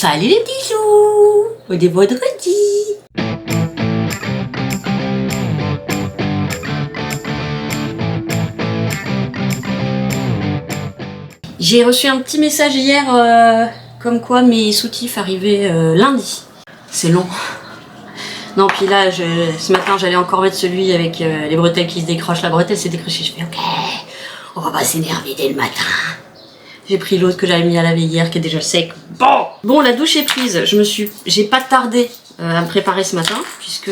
Salut les petits loups. On est vendredi. J'ai reçu un petit message hier comme quoi mes soutifs arrivaient lundi. C'est long. Non, puis là, ce matin, j'allais encore mettre celui avec les bretelles qui se décrochent. La bretelle s'est décrochée. Je fais ok, on va pas s'énerver dès le matin. J'ai pris l'autre que j'avais mis à laver hier qui est déjà sec. Bon, la douche est prise. J'ai pas tardé à me préparer ce matin puisque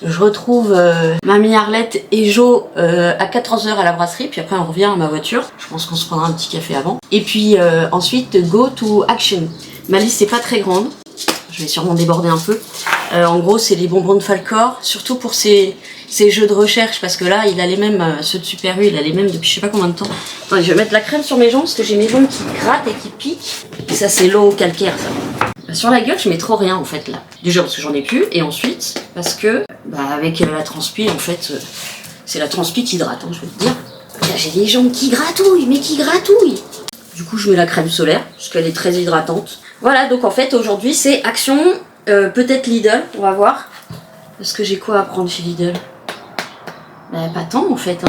je retrouve mamie Arlette et Jo à 14h à la brasserie. Puis après on revient à ma voiture. Je pense qu'on se prendra un petit café avant. Et puis ensuite go to action. Ma liste n'est pas très grande. Je vais sûrement déborder un peu. En gros c'est les bonbons de Falcor. Surtout pour ces jeux de recherche parce que là il a les mêmes, ceux de Super U, il a les mêmes depuis je sais pas combien de temps. Attendez, je vais mettre la crème sur mes jambes parce que j'ai mes jambes qui grattent et qui piquent. Et ça c'est l'eau calcaire ça. Sur la gueule je mets trop rien en fait là. Déjà parce que j'en ai plus et ensuite parce que avec la transpi en fait c'est la transpi qui hydrate je vais te dire. Là j'ai les jambes qui gratouillent mais qui gratouillent. Du coup je mets la crème solaire parce qu'elle est très hydratante. Voilà donc en fait aujourd'hui c'est action peut-être Lidl, on va voir. Parce que j'ai quoi à prendre chez Lidl? Pas tant en fait.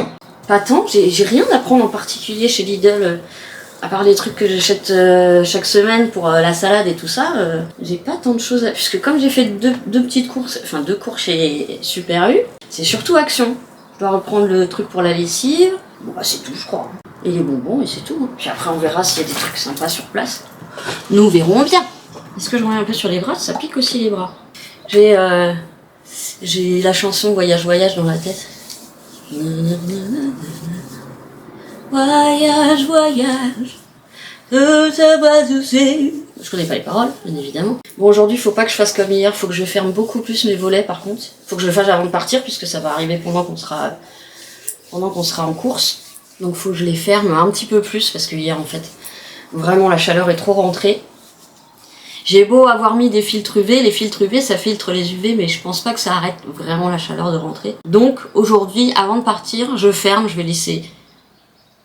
Pas tant, j'ai rien à prendre en particulier chez Lidl. À part les trucs que j'achète chaque semaine pour la salade et tout ça. J'ai pas tant de choses puisque comme j'ai fait deux petites courses, enfin 2 cours chez Super U, c'est surtout action. Je dois reprendre le truc pour la lessive. Bon c'est tout je crois. Et les bonbons et c'est tout. Puis après on verra s'il y a des trucs sympas sur place. Nous verrons bien. Est-ce que je reviens un peu sur les bras? Ça pique aussi les bras. J'ai la chanson Voyage Voyage dans la tête. Voyage Voyage, je connais pas les paroles, bien évidemment. Bon aujourd'hui faut pas que je fasse comme hier, faut que je ferme beaucoup plus mes volets par contre. Faut que je le fasse avant de partir puisque ça va arriver pendant qu'on sera en course. Donc faut que je les ferme un petit peu plus parce que hier en fait vraiment la chaleur est trop rentrée. J'ai beau avoir mis des filtres UV, les filtres UV ça filtre les UV mais je pense pas que ça arrête vraiment la chaleur de rentrer. Donc aujourd'hui avant de partir je ferme, je vais laisser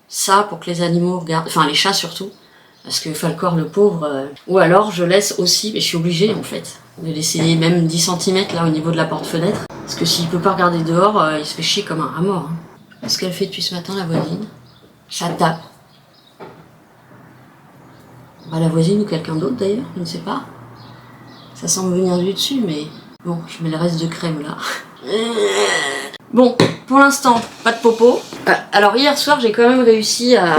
ça pour que les animaux regardent, enfin les chats surtout, parce que Falcor le pauvre, ou alors je laisse aussi, mais je suis obligée en fait, de laisser même 10 cm là au niveau de la porte-fenêtre, parce que s'il peut pas regarder dehors, il se fait chier comme un rat mort. Qu'est-ce qu'elle fait depuis ce matin la voisine? Ça tape. La voisine ou quelqu'un d'autre d'ailleurs, je ne sais pas. Ça semble venir du dessus, mais bon, je mets le reste de crème là. Bon, pour l'instant, pas de popo. Alors hier soir, j'ai quand même réussi à...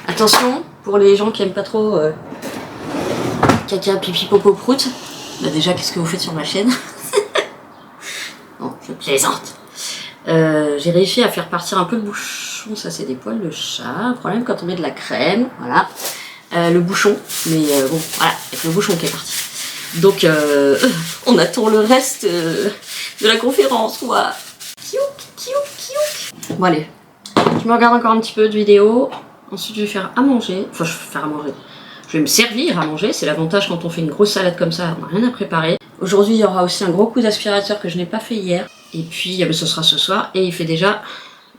Attention, pour les gens qui aiment pas trop caca, pipi, popo, prout. Déjà, qu'est-ce que vous faites sur ma chaîne? Non, je plaisante. J'ai réussi à faire partir un peu le bouchon. Ça, c'est des poils de chat. Un problème quand on met de la crème, voilà. Le bouchon, mais bon, voilà, avec le bouchon qui est parti. Donc, on attend le reste de la conférence, quoi. Bon allez, je me regarde encore un petit peu de vidéo, ensuite je vais faire à manger, enfin je vais faire à manger, je vais me servir à manger, c'est l'avantage quand on fait une grosse salade comme ça, on n'a rien à préparer. Aujourd'hui il y aura aussi un gros coup d'aspirateur que je n'ai pas fait hier, et puis ce sera ce soir, et il fait déjà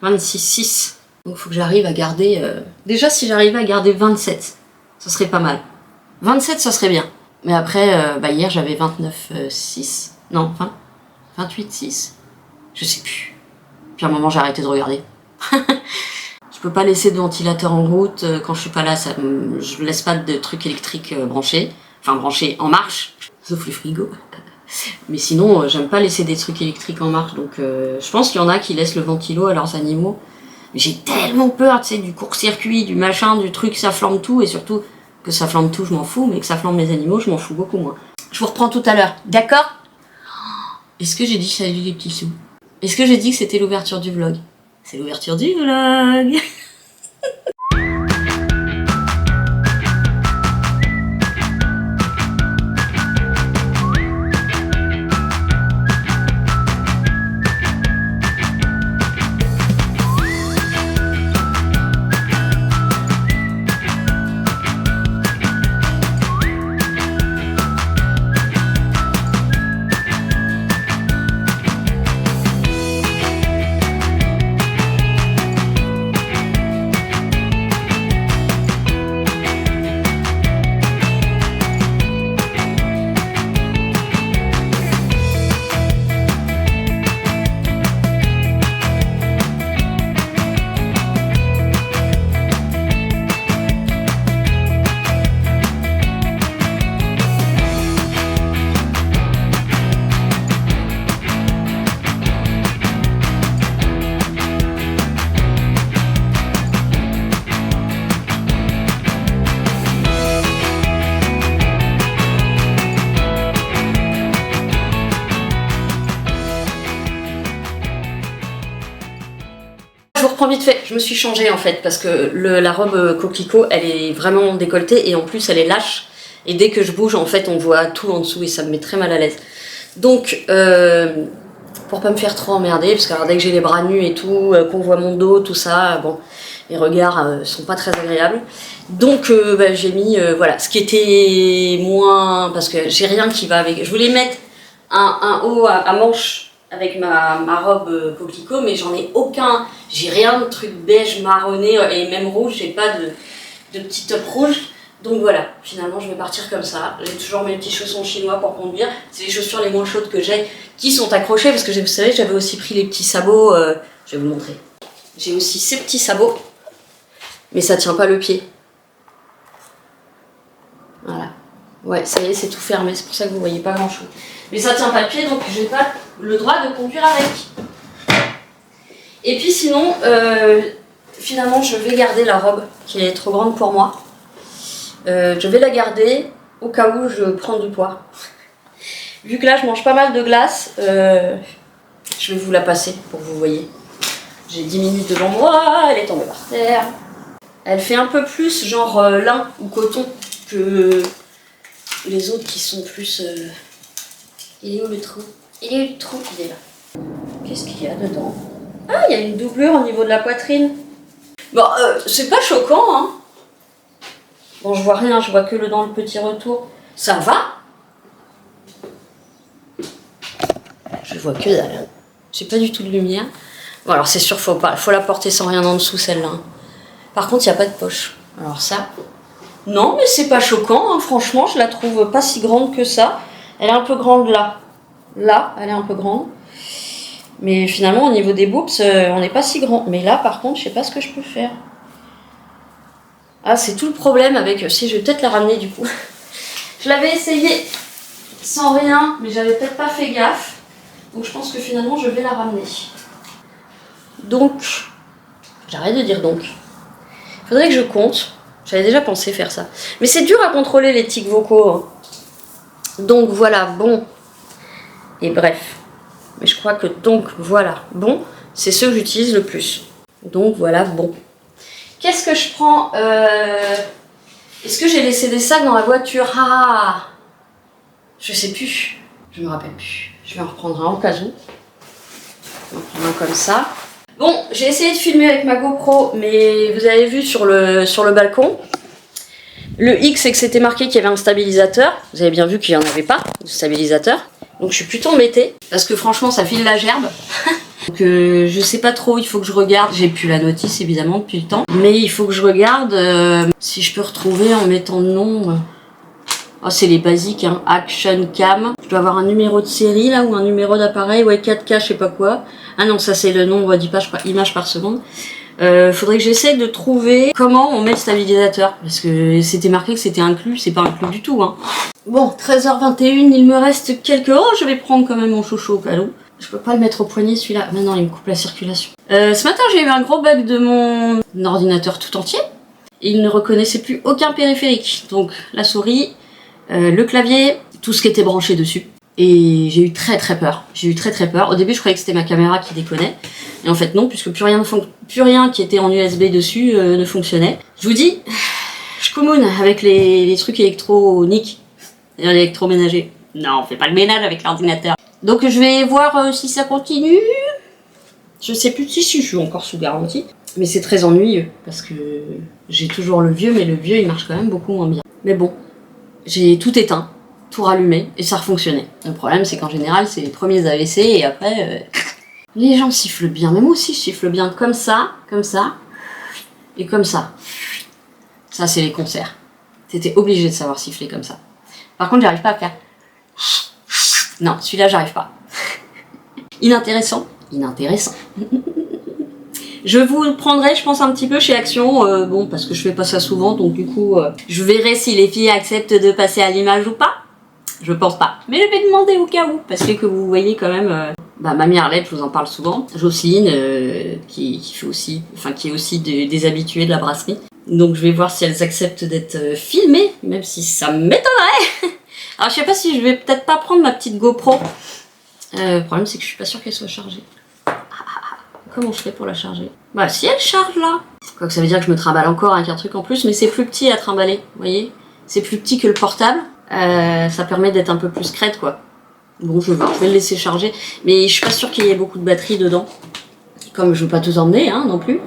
26,6, donc il faut que j'arrive à garder, déjà si j'arrivais à garder 27, ça serait pas mal, 27 ça serait bien, mais après hier j'avais 29,6, non 28,6, je sais plus. Puis à un moment j'ai arrêté de regarder. Je peux pas laisser de ventilateur en route quand je suis pas là, je laisse pas de trucs électriques branchés, enfin branchés en marche, sauf le frigo. Mais sinon j'aime pas laisser des trucs électriques en marche, donc je pense qu'il y en a qui laissent le ventilo à leurs animaux. Mais j'ai tellement peur, tu sais, du court-circuit, du machin, du truc, ça flambe tout, et surtout que ça flambe tout je m'en fous, mais que ça flambe mes animaux je m'en fous beaucoup moins. Je vous reprends tout à l'heure, d'accord? Est-ce que j'ai dit salut les petits sous? Est-ce que j'ai dit que c'était l'ouverture du vlog? C'est l'ouverture du vlog. reprends vite fait. Je me suis changée en fait parce que la robe coquelicot, elle est vraiment décolletée et en plus elle est lâche. Et dès que je bouge, en fait, on voit tout en dessous et ça me met très mal à l'aise. Donc, pour pas me faire trop emmerder, parce que alors, dès que j'ai les bras nus et tout, qu'on voit mon dos, tout ça, bon, les regards sont pas très agréables. Donc, bah, j'ai mis, voilà, ce qui était moins... Parce que j'ai rien qui va avec... Je voulais mettre un haut à manches avec ma robe coquelicot, mais j'en ai aucun. J'ai rien de truc beige, marronné et même rouge, j'ai pas de petit top rouge. Donc voilà, finalement je vais partir comme ça. J'ai toujours mes petits chaussons chinois pour conduire. C'est les chaussures les moins chaudes que j'ai qui sont accrochées parce que vous savez, j'avais aussi pris les petits sabots. Je vais vous montrer. J'ai aussi ces petits sabots, mais ça tient pas le pied. Voilà. Ouais, ça y est, c'est tout fermé. C'est pour ça que vous voyez pas grand chose. Mais ça tient pas le pied, donc j'ai pas le droit de conduire avec. Et puis sinon, finalement, je vais garder la robe qui est trop grande pour moi. Je vais la garder au cas où je prends du poids. Vu que là je mange pas mal de glace, je vais vous la passer pour que vous voyez. J'ai 10 minutes devant moi, elle est tombée par terre. Elle fait un peu plus genre lin ou coton que les autres qui sont plus... Il est où le trou? Il est où le trou? Il est là. Qu'est-ce qu'il y a dedans? Ah, il y a une doublure au niveau de la poitrine. Bon, c'est pas choquant, hein. Bon, je vois rien, je vois que dans le petit retour. Ça va? Je vois que dalle. J'ai pas du tout de lumière. Bon, alors c'est sûr, faut la porter sans rien en dessous, celle-là. Par contre, il n'y a pas de poche. Alors ça... Non, mais c'est pas choquant, hein. Franchement, je la trouve pas si grande que ça. Elle est un peu grande là. Là, elle est un peu grande. Mais finalement, au niveau des boobs, on n'est pas si grand. Mais là, par contre, je sais pas ce que je peux faire. Ah, c'est tout le problème avec... Si, je vais peut-être la ramener du coup. Je l'avais essayé sans rien, mais j'avais peut-être pas fait gaffe. Donc je pense que finalement, je vais la ramener. Donc, j'arrête de dire donc. Il faudrait que je compte. J'avais déjà pensé faire ça. Mais c'est dur à contrôler les tics vocaux. Hein. Donc voilà, bon. Et bref. Mais je crois que donc voilà, bon, c'est ceux que j'utilise le plus. Donc voilà, bon. Qu'est-ce que je prends Est-ce que j'ai laissé des sacs dans la voiture? Ah, je sais plus. Je me rappelle plus. Je vais en reprendre un au cas où. Je vais en prendre un comme ça. Bon, j'ai essayé de filmer avec ma GoPro, mais vous avez vu sur le balcon. Le X, c'est que c'était marqué qu'il y avait un stabilisateur. Vous avez bien vu qu'il n'y en avait pas, de stabilisateur. Donc je suis plutôt embêtée, parce que franchement, ça file la gerbe. Donc je sais pas trop, il faut que je regarde. J'ai plus la notice, évidemment, depuis le temps. Mais il faut que je regarde si je peux retrouver en mettant le nom. Oh, c'est les basiques, hein. Action Cam. Je dois avoir un numéro de série, là, ou un numéro d'appareil. Ouais, 4K, je sais pas quoi. Ah non, ça c'est le nombre d'images par seconde. Faudrait que j'essaie de trouver comment on met le stabilisateur. Parce que c'était marqué que c'était inclus, c'est pas inclus du tout. Hein. Bon, 13h21, il me reste quelques... Oh, je vais prendre quand même mon chouchou au cas où. Je peux pas le mettre au poignet celui-là. Maintenant, il me coupe la circulation. Ce matin, j'ai eu un gros bug de mon ordinateur tout entier. Il ne reconnaissait plus aucun périphérique. Donc, la souris, le clavier, tout ce qui était branché dessus. Et j'ai eu très peur. J'ai eu très peur. Au début, je croyais que c'était ma caméra qui déconnait. Et en fait, non, puisque plus rien qui était en USB dessus ne fonctionnait. Je vous dis, je commoune avec les trucs électroniques, électroménagers. Non, on fait pas le ménage avec l'ordinateur. Donc, je vais voir si ça continue. Je sais plus si je suis encore sous garantie. Mais c'est très ennuyeux, parce que j'ai toujours le vieux, mais le vieux, il marche quand même beaucoup moins bien. Mais bon, j'ai tout éteint. Tout rallumé et ça refonctionnait. Le problème c'est qu'en général c'est les premiers AVC et après les gens sifflent bien. Mais moi aussi je siffle bien comme ça et comme ça. Ça c'est les concerts. T'étais obligé de savoir siffler comme ça. Par contre j'arrive pas à faire. Non, celui-là j'arrive pas. Inintéressant. Je vous le prendrai, je pense, un petit peu chez Action, bon, parce que je fais pas ça souvent, donc du coup, je verrai si les filles acceptent de passer à l'image ou pas. Je pense pas. Mais je vais demander au cas où, parce que vous voyez quand même, Mamie Arlette, je vous en parle souvent, Jocelyne, qui fait aussi, enfin, qui est aussi des habitués de la brasserie. Donc je vais voir si elles acceptent d'être filmées, même si ça m'étonnerait. Alors je sais pas si je vais peut-être pas prendre ma petite GoPro. Le problème c'est que je suis pas sûre qu'elle soit chargée. Comment je fais pour la charger? Bah si elle charge là. Quoique ça veut dire que je me trimballe encore avec un truc en plus, mais c'est plus petit à trimballer, vous voyez. C'est plus petit que le portable. Ça permet d'être un peu plus crête quoi. Bon je vais le laisser charger, mais je suis pas sûre qu'il y ait beaucoup de batterie dedans. Comme je veux pas tout emmener hein, non plus.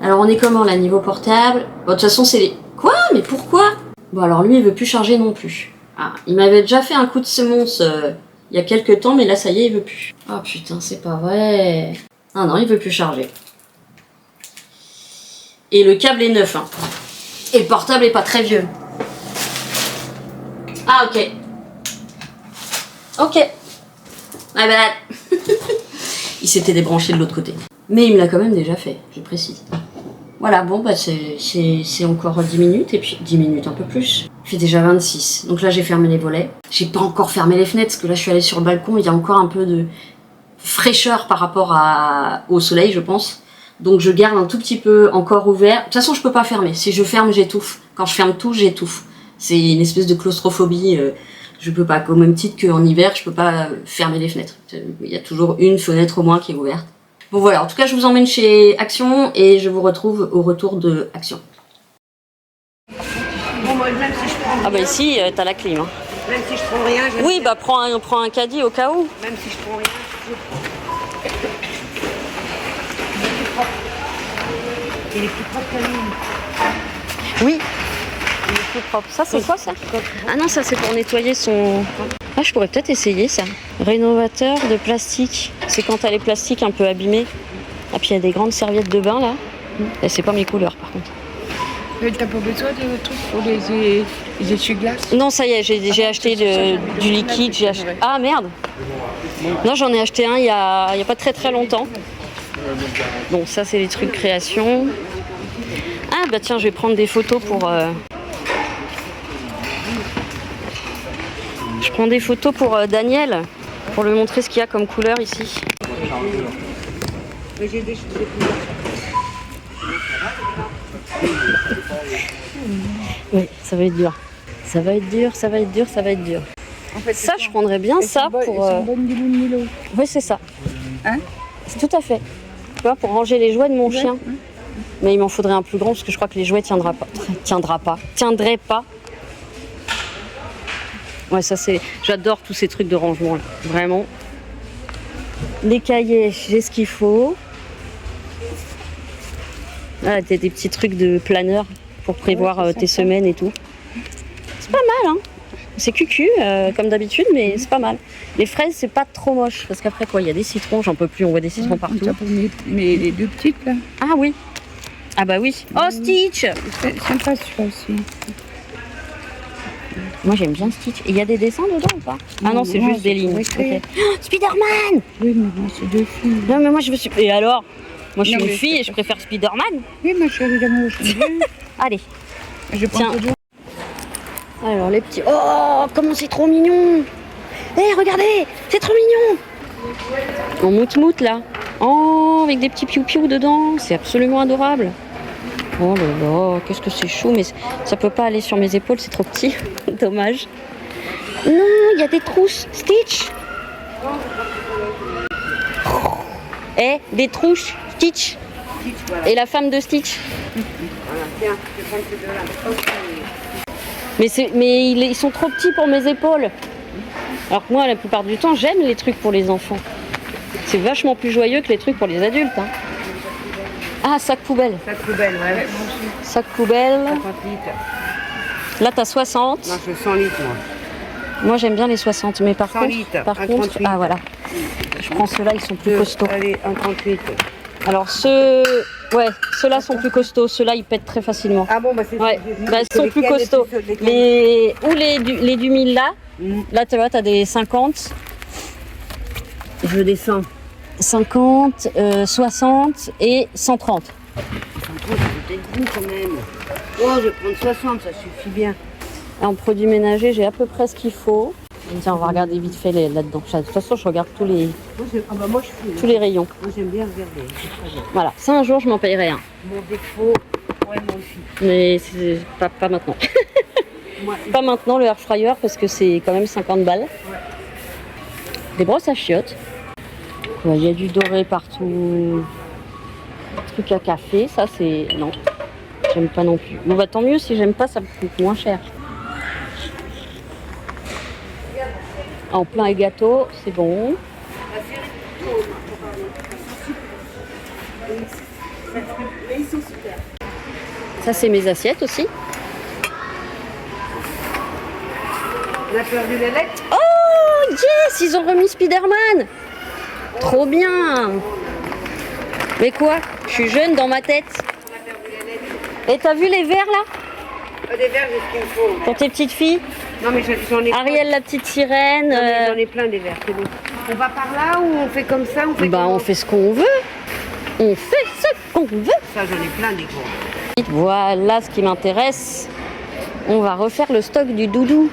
Alors on est comment là niveau portable? Bon, de toute façon c'est les... Quoi? Mais pourquoi? Bon alors lui il veut plus charger non plus. Ah, il m'avait déjà fait un coup de semonce il y a quelques temps, mais là ça y est il veut plus. Oh putain c'est pas vrai. Ah non il veut plus charger. Et le câble est neuf hein. Et le portable est pas très vieux. Ah ok. Ok. My bad. Il s'était débranché de l'autre côté. Mais il me l'a quand même déjà fait, je précise. Voilà, bon bah c'est encore 10 minutes, et puis 10 minutes un peu plus. Il fait déjà 26. Donc là j'ai fermé les volets. J'ai pas encore fermé les fenêtres, parce que là je suis allée sur le balcon, il y a encore un peu de fraîcheur par rapport au soleil je pense. Donc je garde un tout petit peu encore ouvert. De toute façon je peux pas fermer, si je ferme j'étouffe. Quand je ferme tout j'étouffe. C'est une espèce de claustrophobie. Je peux pas, au même titre qu'en hiver, je peux pas fermer les fenêtres. Il y a toujours une fenêtre au moins qui est ouverte. Bon voilà, en tout cas je vous emmène chez Action et je vous retrouve au retour de Action. Bon, moi, même si je prends Ah bah ici t'as la clim. Hein. même si je prends rien, Oui bah prends un caddie au cas où. même si je prends rien, il est plus propre que lui. Oui. Il est plus propre. Ça c'est quoi ça? Ah non ça c'est pour nettoyer son... Ah je pourrais peut-être essayer ça. Rénovateur de plastique. C'est quand t'as les plastiques un peu abîmés. Ah puis il y a des grandes serviettes de bain là. Et c'est pas mes couleurs par contre. Mais t'as pas besoin de trucs pour les essuie-glaces? Non ça y est, j'ai acheté du liquide. Ah merde. Non j'en ai acheté un il y a pas très longtemps. Bon ça c'est les trucs création. Ah bah tiens je vais prendre des photos pour... Je prends des photos pour Daniel, pour lui montrer ce qu'il y a comme couleur ici. Mais j'ai des choses. Oui, ça va être dur. Ça va être dur, ça va être dur, ça va être dur. En fait, Ça, je prendrais bien ça pour... Oui, c'est ça. Hein? C'est tout à fait. Tu vois, pour ranger les jouets de mon chien. Mais il m'en faudrait un plus grand parce que je crois que les jouets tiendraient pas. Ouais, ça c'est... J'adore tous ces trucs de rangement là, vraiment. Les cahiers, j'ai ce qu'il faut. Ah, des petits trucs de planeur pour prévoir tes semaines et tout. C'est pas mal, hein. C'est cucu, comme d'habitude, mais c'est pas mal. Les fraises, c'est pas trop moche, parce qu'après quoi, il y a des citrons, j'en peux plus, on voit des citrons partout. Mais les deux petites là. Ah oui. Ah bah oui. Oh, Stitch! C'est sympa celui-là aussi. Moi j'aime bien Stitch. Et il y a des dessins dedans ou pas? Ah non, c'est juste des lignes. Okay. Oh, Spider-Man! Oui, mais moi c'est deux filles. Non mais moi je me suis... Et alors? Moi je suis Non, une mais fille et je préfère Spider-Man. Oui, ma chérie d'amour, je bien. Allez. Je prends Tiens. que deux. Alors les petits... Oh, comment c'est trop mignon! Eh, regardez! C'est trop mignon! En moute-moute là. Oh, avec des petits piou-piou dedans. C'est absolument adorable. Oh là là, qu'est-ce que c'est chou, mais ça peut pas aller sur mes épaules, c'est trop petit. Dommage. Non, il y a des trousses. Stitch. Eh, des trousses. Stitch. Et la femme de Stitch. Mais ils sont trop petits pour mes épaules. Alors que moi, la plupart du temps, j'aime les trucs pour les enfants. C'est vachement plus joyeux que les trucs pour les adultes. Hein. Ah, sac poubelle. Sac poubelle, ouais. Sac poubelle. 50 litres. Là, t'as 60. Non, je veux 100 litres, moi. Moi, j'aime bien les 60, mais par 100 contre, litres, par un contre, 38. ah voilà. Je prends ceux-là, ils sont plus costauds. Allez, un 38. Alors ceux-là sont plus costauds. Ceux-là, ils pètent très facilement. Ah bon, bah c'est... Ouais, bah, ils sont plus costauds. Les du 1000 là, là, tu vois, t'as des 50. Je veux des 100. 50, 60 et 130. 130, c'est peut-être gros quand même. Oh, je vais prendre 60, ça suffit bien. Et en produits ménagers, j'ai à peu près ce qu'il faut. Tiens, on va regarder vite fait là-dedans. De toute façon, je regarde tous les rayons. Moi, j'aime bien regarder. C'est très bien. Voilà, ça un jour, je m'en payerai un. Mon défaut, ouais, moi aussi. Mais c'est pas maintenant. Moi, Pas maintenant le air fryer parce que c'est quand même 50 balles. Des brosses à chiottes. Il y a du doré partout. trucs à café, ça c'est... Non, j'aime pas non plus. Bon bah tant mieux, si j'aime pas, ça me coûte moins cher. En plein et gâteau, c'est bon. Ça c'est mes assiettes aussi. On a perdu les lettres. Oh yes, ils ont remis Spider-Man. Trop bien. Mais quoi? Je suis jeune dans ma tête. On a perdu les lettres. Et t'as vu les verres là? Des verres, j'ai ce qu'il me faut. Pour tes petites filles? Non, mais j'en ai Ariel la petite sirène. Non, mais j'en ai plein des verres, c'est bon. On va par là ou on fait comme ça? On fait Bah comment? on fait ce qu'on veut. On fait ce qu'on veut. Ça, j'en ai plein des gros. Voilà ce qui m'intéresse. On va refaire le stock du doudou.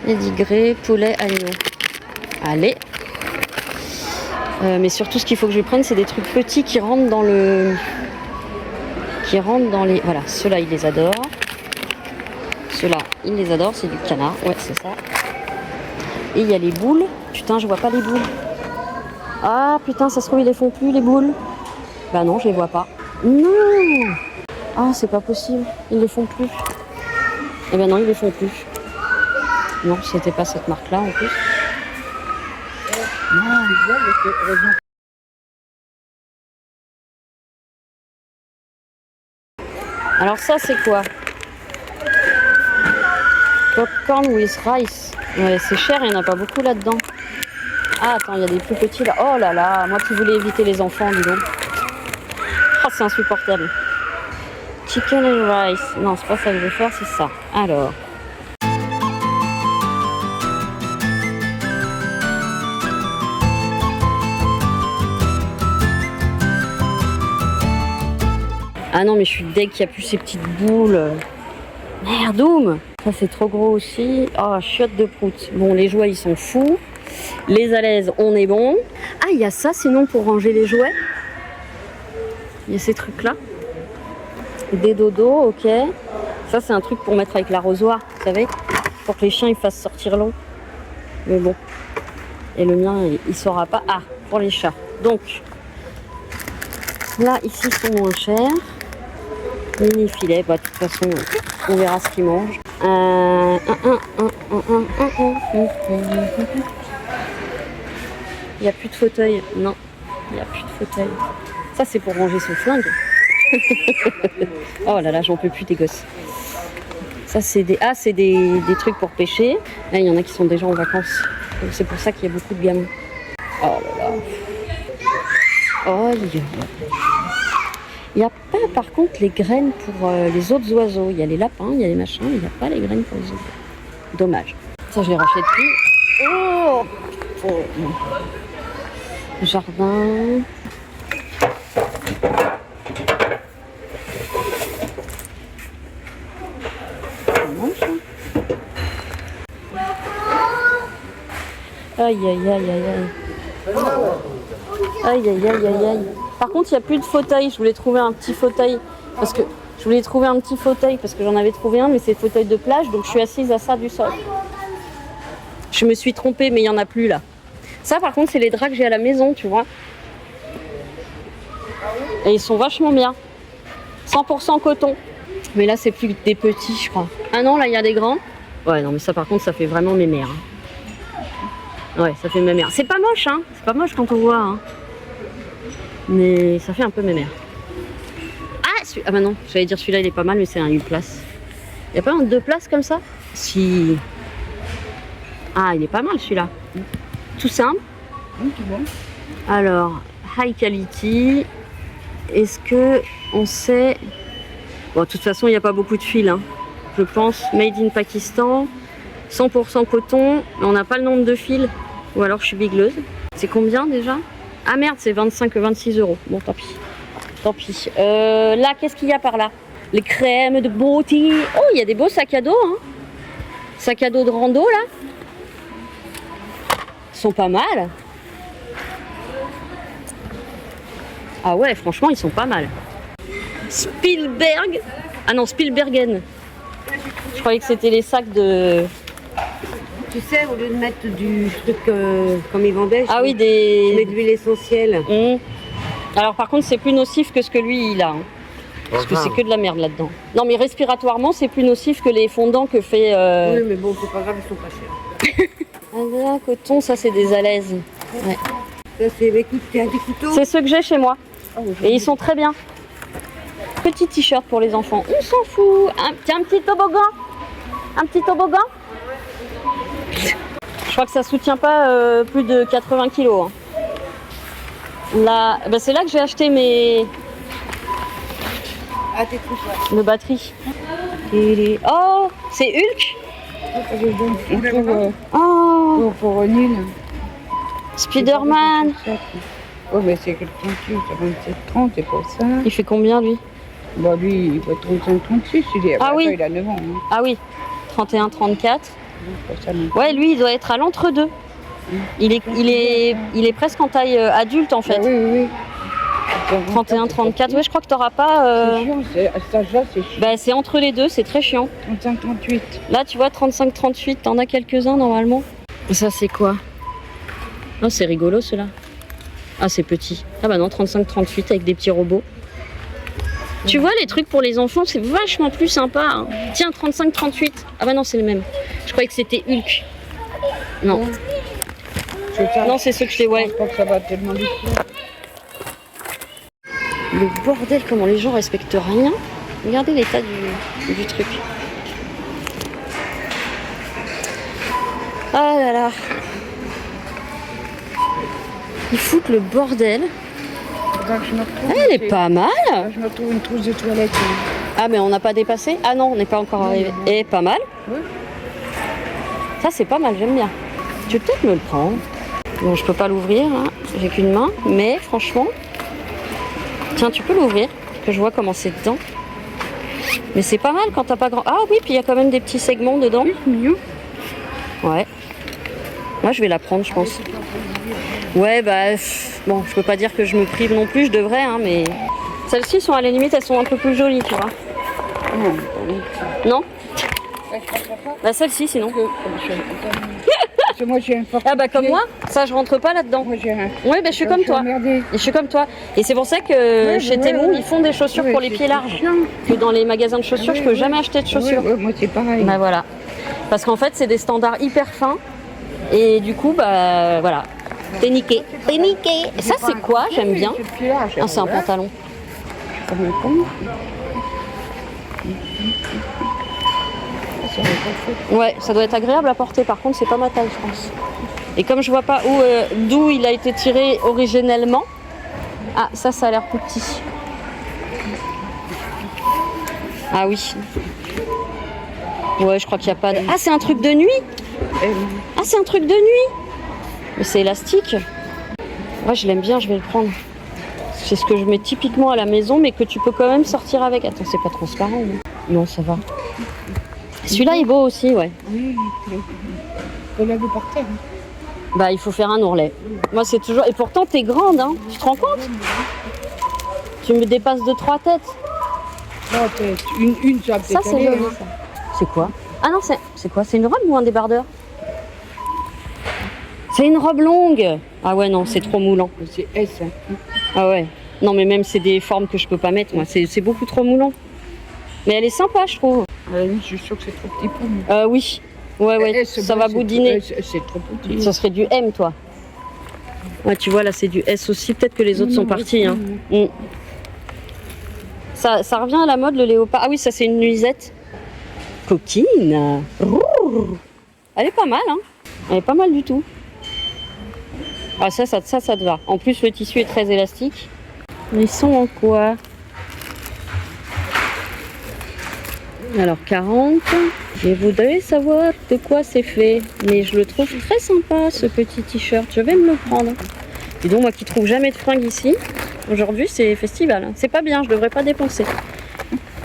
Pédigré, poulet, agneau. Allez. Mais surtout, ce qu'il faut que je prenne, c'est des trucs petits qui rentrent dans le... Qui rentrent dans les... Voilà, ceux-là, ils les adorent. Ceux-là, ils les adorent. C'est du canard. Ouais, c'est ça. Et il y a les boules. Putain, je vois pas les boules. Ah, putain, ça se trouve, ils les font plus, les boules. Bah non, je les vois pas. Non! Ah, c'est pas possible. Ils les font plus. Eh ben non, ils les font plus. Non, c'était pas cette marque-là, en plus. Alors ça, c'est quoi? Popcorn with rice. Ouais, c'est cher, il n'y en a pas beaucoup là-dedans. Ah, attends, il y a des plus petits là. Oh là là, moi qui voulais éviter les enfants, dis donc. Oh, c'est insupportable. Chicken and rice. Non, c'est pas ça que je veux faire, c'est ça. Alors. Ah non, mais je suis deg qu'il n'y a plus ces petites boules. Merdoum! Ça, c'est trop gros aussi. Oh, chiotte de prout. Bon, les jouets, ils sont fous. Les alaises, on est bon. Ah, il y a ça, sinon, pour ranger les jouets. Il y a ces trucs-là. Des dodos, ok. Ça, c'est un truc pour mettre avec l'arrosoir, vous savez, pour que les chiens, ils fassent sortir l'eau. Mais bon. Et le mien, il saura pas. Ah, pour les chats. Donc, là, ici, ils sont moins chers. Mini filet, bah de toute façon, on verra ce qu'ils mangent. Il n'y a plus de fauteuil. Non, il n'y a plus de fauteuil. Ça, c'est pour ranger son flingue. Oh là là, j'en peux plus des gosses. Ça, c'est des... Ah, c'est des trucs pour pêcher. Là, il y en a qui sont déjà en vacances. C'est pour ça qu'il y a beaucoup de gamins. Oh là là. Oh, il n'y a pas, par contre, les graines pour les autres oiseaux. Il y a les lapins, il y a les machins, il n'y a pas les graines pour les autres. Dommage. Ça, je les rachète plus. Oh, oh. Jardin. Aïe, aïe, aïe, aïe, aïe. Aïe, aïe, aïe, aïe, aïe. Par contre, il n'y a plus de fauteuil. Je voulais trouver un petit fauteuil. Parce que j'en avais trouvé un, mais c'est le fauteuil de plage. Donc, je suis assise à ça du sol. Je me suis trompée, mais il n'y en a plus là. Ça, par contre, c'est les draps que j'ai à la maison, tu vois. Et ils sont vachement bien. 100% coton. Mais là, c'est plus que des petits, je crois. Ah non, là, il y a des grands. Ouais, non, mais ça, par contre, ça fait vraiment mémère. Ouais, ça fait mémère. C'est pas moche, hein. C'est pas moche quand on voit, hein. Mais ça fait un peu mémère. Ah bah non, j'allais dire celui-là, il est pas mal, mais c'est un 1 place. Il n'y a pas un 2 places comme ça? Si. Ah, il est pas mal celui-là. Tout simple. Tout bon. Alors, high quality. Est-ce que on sait... Bon, de toute façon, il n'y a pas beaucoup de fils, hein. Je pense, made in Pakistan, 100% coton, mais on n'a pas le nombre de fils. Ou alors je suis bigleuse. C'est combien déjà? Ah merde, c'est 25-26 €. Bon, tant pis. Tant pis. Là, qu'est-ce qu'il y a par là? Les crèmes de beauty. Oh, il y a des beaux sacs à dos, hein. Sacs à dos de rando, là. Ils sont pas mal. Ah ouais, franchement, ils sont pas mal. Spielberg. Ah non, Spielbergen. Je croyais que c'était les sacs de... Tu sais, au lieu de mettre du truc comme ils vendaient, Ah oui, je mets des... de l'huile essentielle. Alors par contre, c'est plus nocif que ce que lui, il a. Hein. Parce que c'est que de la merde là-dedans. Non, mais respiratoirement, c'est plus nocif que les fondants que fait... Oui, mais bon, c'est pas grave, ils sont pas chers. Ah, coton, ça, c'est des alaises. Ouais. Ça, c'est, écoute, c'est un des couteaux. C'est ceux que j'ai chez moi. Et ils sont très bien. Petit t-shirt pour les enfants. On s'en fout. Tiens, un petit toboggan. Un petit toboggan. Je crois que ça soutient pas plus de 80 kilos. Hein. Là, bah c'est là que j'ai acheté mes Tes trucs, ouais. nos batteries. Oh, c'est Hulk. Oh, Pour nul. Spider-Man. Oh, mais c'est que le 38, c'est 27-30, c'est pour ça. Il fait combien lui? Bon, lui, il va 35-36, il est. Ah oui. Il a 9 ans. Hein. Ah oui, 31-34. Pour ça, non. Ouais, lui, il doit être à l'entre-deux. Il est presque en taille adulte en fait. Ah, oui. 31-34. Ouais, je crois que t'auras pas. C'est chiant, à cet âge-là, c'est chiant. Bah, c'est entre les deux, c'est très chiant. 35-38. Là, tu vois, 35-38, t'en as quelques-uns normalement. Et ça, c'est quoi? Oh, c'est rigolo ceux-là. Ah, c'est petit. Ah bah non, 35-38 avec des petits robots. Tu vois, les trucs pour les enfants, c'est vachement plus sympa. Hein. Tiens, 35-38. Ah bah non, c'est le même. Je croyais que c'était Hulk. Non. Non, c'est ceux que je t'ai... Ouais. Je pense pas que ça va tellement vite. Le bordel, comment les gens respectent rien. Regardez l'état du truc. Ah là là. Ils foutent le bordel. Elle est pas mal. Je me trouve une trousse de toilette. Ah mais on n'a pas dépassé? Ah non, on n'est pas encore arrivé. Et pas mal. Oui. Ça c'est pas mal, j'aime bien. Tu veux peut-être me le prendre. Bon, je peux pas l'ouvrir, hein. J'ai qu'une main, mais franchement... Tiens, tu peux l'ouvrir, que je vois comment c'est dedans. Mais c'est pas mal quand t'as pas grand... Ah oui, puis il y a quand même des petits segments dedans. Oui, mignon. Ouais. Moi, je vais la prendre, je pense. Ouais, bah... Bon, je peux pas dire que je me prive non plus, je devrais, hein, mais... Celles-ci sont à la limite, elles sont un peu plus jolies, tu vois. Non? Bah celle-ci, sinon. Parce que moi, j'ai un Ah bah comme moi, ça je rentre pas là-dedans. Moi, j'ai un... Ouais, bah je suis comme toi. Emmerdée. Et je suis comme toi. Et c'est pour ça que chez Temu, ils font des chaussures pour les pieds larges. Que dans les magasins de chaussures, je peux jamais acheter de chaussures. Moi, c'est pareil. Bah voilà. Parce qu'en fait, c'est des standards hyper fins. Et du coup, bah voilà. T'es niqué. T'es niqué. Et ça, c'est quoi? J'aime bien. Ah, c'est un pantalon. Ouais, ça doit être agréable à porter. Par contre, c'est pas ma taille, je pense. Et comme je vois pas d'où il a été tiré originellement. Ah, ça a l'air plus petit. Ah oui. Ouais, je crois qu'il n'y a pas de... Ah, c'est un truc de nuit. Ah, c'est un truc de nuit. Mais c'est élastique. Ouais, je l'aime bien, je vais le prendre. C'est ce que je mets typiquement à la maison, mais que tu peux quand même sortir avec. Attends, c'est pas transparent. Non, ça va. Celui-là est beau aussi, ouais. Oui, il faut laver par terre. Bah, il faut faire un ourlet. Moi, c'est toujours... Et pourtant, t'es grande, hein. Tu te rends compte? Tu me dépasses de 3 têtes. Non, une ça Ça, c'est joli, ça. C'est quoi? Ah non, c'est quoi? C'est une robe ou un débardeur? C'est une robe longue. Ah ouais, non, c'est trop moulant. C'est S. Hein. Ah ouais. Non, mais même, c'est des formes que je peux pas mettre, moi. C'est beaucoup trop moulant. Mais elle est sympa, je trouve. Je suis sûre que c'est trop petit pour moi. Oui. Ouais, ça va boudiner. C'est trop petit. Ça serait du M, toi. Ouais, tu vois, là, c'est du S aussi. Peut-être que les autres sont partis. Hein. Ça revient à la mode, le léopard. Ah oui, ça, c'est une nuisette. Coquine. Elle est pas mal, hein. Elle est pas mal du tout. Ah, ça te va. En plus, le tissu est très élastique. Ils sont en quoi? Alors 40, je voudrais savoir de quoi c'est fait, mais je le trouve très sympa ce petit t-shirt, je vais me le prendre. Et donc moi qui trouve jamais de fringues ici, aujourd'hui c'est festival, c'est pas bien, je devrais pas dépenser.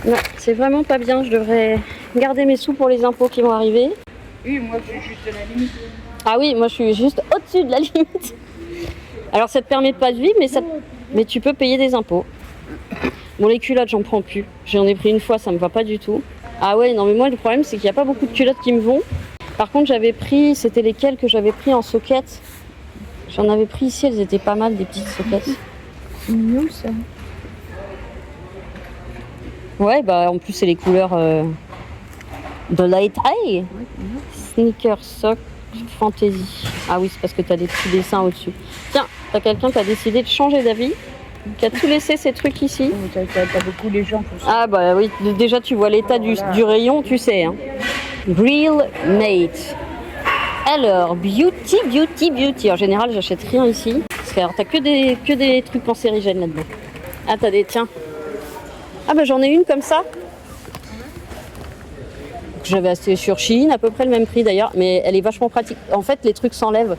Non, c'est vraiment pas bien, je devrais garder mes sous pour les impôts qui vont arriver. Oui, moi je suis juste à la limite. Ah oui, moi je suis juste au-dessus de la limite. Alors ça te permet pas de vivre, mais tu peux payer des impôts. Bon, les culottes, j'en prends plus. J'en ai pris une fois, ça me va pas du tout. Ah ouais, non mais moi le problème c'est qu'il n'y a pas beaucoup de culottes qui me vont. Par contre j'avais pris, c'était lesquelles que j'avais pris en soquette. J'en avais pris ici, elles étaient pas mal, des petites soquettes. C'est mignon ça. Ouais, bah en plus c'est les couleurs de Light Eye. Sneaker Sock Fantasy. Ah oui, c'est parce que tu as des petits dessins au-dessus. Tiens, t'as quelqu'un qui a décidé de changer d'avis, qui a tout laissé ces trucs ici. Oh, t'as beaucoup les gens pour ça. Ah bah oui, déjà tu vois l'état du rayon, tu sais. Hein. Real Mate. Alors, beauty. En général, j'achète rien ici. Parce que alors, t'as que des trucs cancérigènes là-dedans. Ah, t'as des... Tiens. Ah bah j'en ai une comme ça. J'avais acheté sur Shein, à peu près le même prix d'ailleurs, mais elle est vachement pratique. En fait, les trucs s'enlèvent,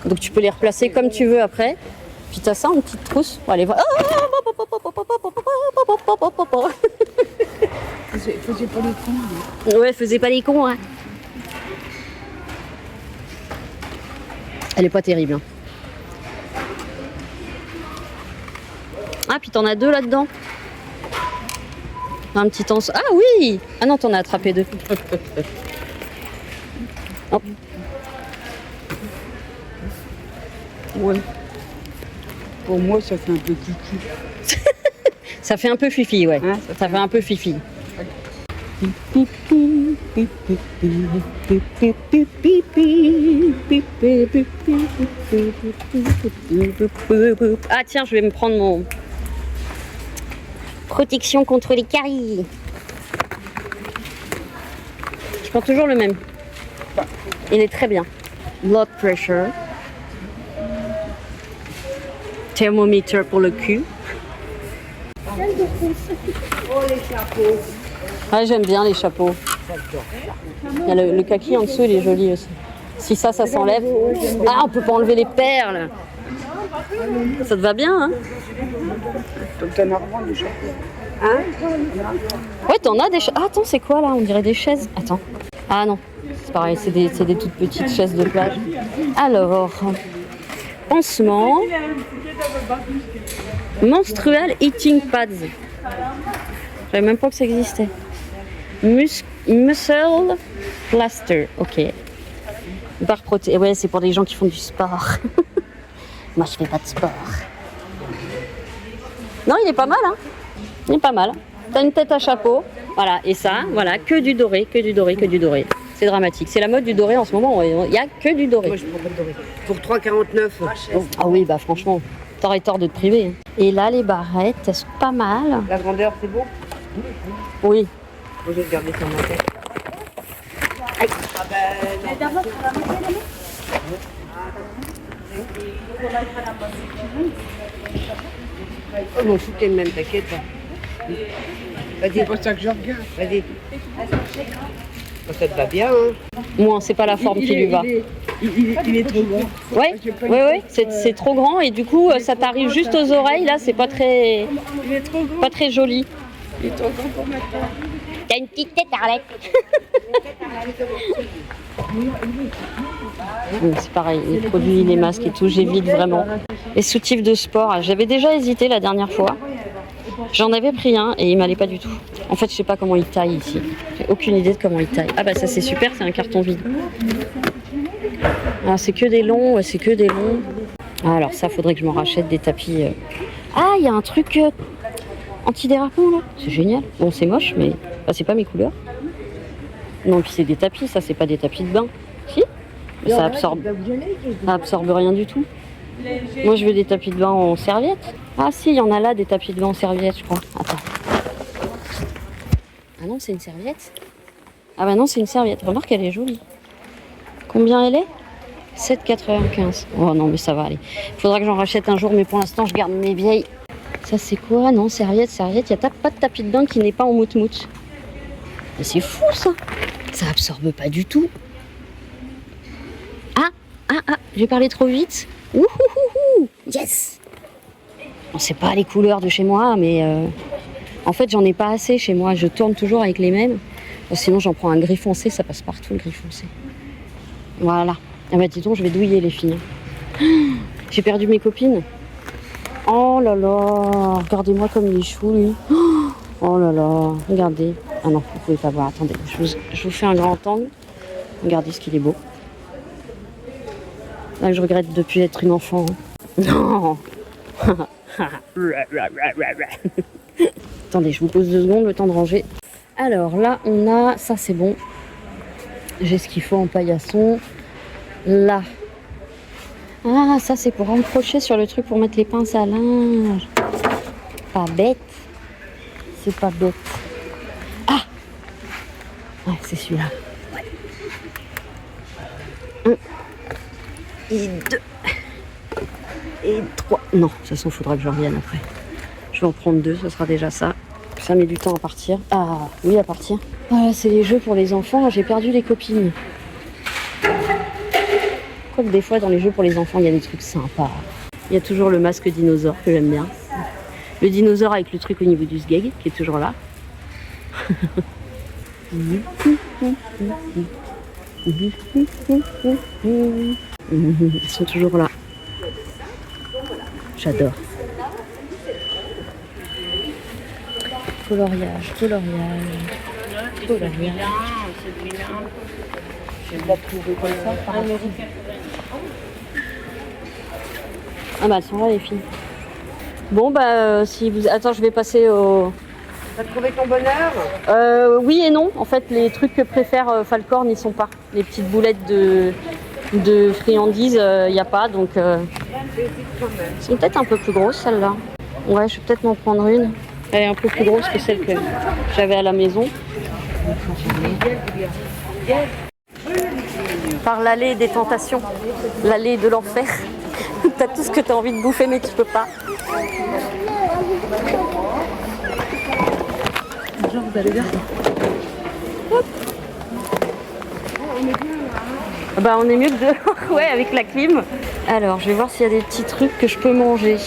donc tu peux les replacer comme tu veux après. Puis t'as ça en petite trousse. Bon, allez voir. Faisais pas les cons. Ouais, faisais pas les cons. Hein. Elle est pas terrible. Hein. Ah, puis t'en as deux là-dedans. Un petit temps. Ah oui. Ah non, t'en as attrapé deux. Hop. Ouais. Pour moi, ça fait un peu kiki. Ça fait un peu fifi, ouais. Hein, ça fait un peu fifi. Ah tiens, je vais me prendre mon protection contre les caries. Je prends toujours le même. Il est très bien. Blood pressure. Thermomètre pour le cul. Oh, les chapeaux. Ah, j'aime bien les chapeaux. Il y a le kaki en dessous, il est joli aussi. Si ça s'enlève. Ah, on peut pas enlever les perles. Ça te va bien, hein? Donc t'en as vraiment des chapeaux. Hein? Ouais, t'en as des chaises. Ah, attends, c'est quoi là? On dirait des chaises. Attends. Ah non, c'est pareil, c'est des toutes petites chaises de plage. Alors, pansement. Menstrual Eating Pads. Je savais même pas que ça existait. Muscle Plaster. Ok. Barre proté. Ouais, c'est pour les gens qui font du sport. Moi, je fais pas de sport. Non, il est pas mal, hein. Il est pas mal. T'as une tête à chapeau. Voilà. Et ça, voilà, que du doré, que du doré, que du doré. C'est dramatique. C'est la mode du doré en ce moment. Il n'y a que du doré. Moi, je prends pas de doré. Pour 3,49. Ah oui, bah franchement, t'aurais tort de te priver. Et là, les barrettes, elles sont pas mal. La grandeur, c'est beau? Oui. Moi, je vais garder ça dans ma tête. Oh, mon fou, t'es le même, t'inquiète pas. C'est Vas-y, pour ça que je regarde. vas-y. Ça te va bien, hein? Moi, c'est pas la forme qui lui va. Il est trop grand. Ouais, ouais, c'est trop grand et du coup, ça t'arrive juste aux oreilles. Là, c'est pas très joli. Il est trop grand pour ma taille. T'as une petite tête, Arlette. C'est pareil, les produits, les masques et tout, j'évite vraiment. Les soutifs de sport, j'avais déjà hésité la dernière fois. J'en avais pris un et il m'allait pas du tout. En fait, je sais pas comment il taille ici. J'ai aucune idée de comment il taille. Ah bah ça c'est super, c'est un carton vide. Alors c'est que des longs, ouais, c'est que des longs. Ah, alors ça, faudrait que je m'en rachète des tapis. Ah, il y a un truc anti-dérapant là. C'est génial. Bon, c'est moche, mais bah, c'est pas mes couleurs. Non, puis c'est des tapis, ça c'est pas des tapis de bain. Si, mais ça absorbe rien du tout. Moi je veux des tapis de bain en serviette. Ah si, il y en a là des tapis de bain en serviette, je crois. Attends. Ah non, c'est une serviette. Ah bah non, c'est une serviette. Remarque, elle est jolie. Combien elle est? 7,95. Oh non, mais ça va aller. Faudra que j'en rachète un jour, mais pour l'instant je garde mes vieilles. Ça c'est quoi? Non, serviette. Il n'y a pas de tapis de bain qui n'est pas en mout-mout. Mais c'est fou ça. Ça absorbe pas du tout. Ah, j'ai parlé trop vite. Ouhouhouhou. Yes. Bon, c'est pas les couleurs de chez moi, mais en fait j'en ai pas assez chez moi. Je tourne toujours avec les mêmes. Sinon j'en prends un gris foncé, ça passe partout le gris foncé. Voilà. Ah bah dis donc, je vais douiller les filles. J'ai perdu mes copines. Oh là là. Regardez-moi comme il est chou lui. Oh là là. Regardez. Ah non, vous pouvez pas voir. Attendez, je vous fais un grand angle. Regardez ce qu'il est beau. Là, je regrette de ne plus être une enfant. Non. Attendez, je vous pose 2 secondes, le temps de ranger. Alors là, on a... Ça, c'est bon. J'ai ce qu'il faut en paillasson. Là. Ah, ça, c'est pour accrocher sur le truc pour mettre les pinces à linge. Pas bête. C'est pas bête. Ah! Ouais, c'est celui-là. Ouais. 1 et 2 et 3. Non, de toute façon, il faudra que je revienne après. Je vais en prendre 2, ce sera déjà ça. Ça met du temps à partir. Ah, oui, à partir. Voilà, c'est les jeux pour les enfants. J'ai perdu les copines. Quoique des fois, dans les jeux pour les enfants, il y a des trucs sympas. Il y a toujours le masque dinosaure que j'aime bien. Le dinosaure avec le truc au niveau du sgeg qui est toujours là. Ils sont toujours là. J'adore. Coloriage, coloriage, coloriage. Je vais la trouver comme ça, par exemple. Ah bah elles sont là les filles. Bon bah si vous... Attends, je vais passer au... T'as trouvé ton bonheur? Oui et non. En fait, les trucs que préfère Falcor n'y sont pas. Les petites boulettes de friandises, il n'y a pas. Donc, elles sont peut-être un peu plus grosses, celles-là. Ouais, je vais peut-être m'en prendre une. Elle est un peu plus grosse que celle que j'avais à la maison. Par l'allée des tentations, l'allée de l'enfer. T'as tout ce que t'as envie de bouffer, mais tu peux pas. Bonjour, vous allez bien? Hop. Bah on est mieux que dehors, ouais, avec la clim. Alors, je vais voir s'il y a des petits trucs que je peux manger.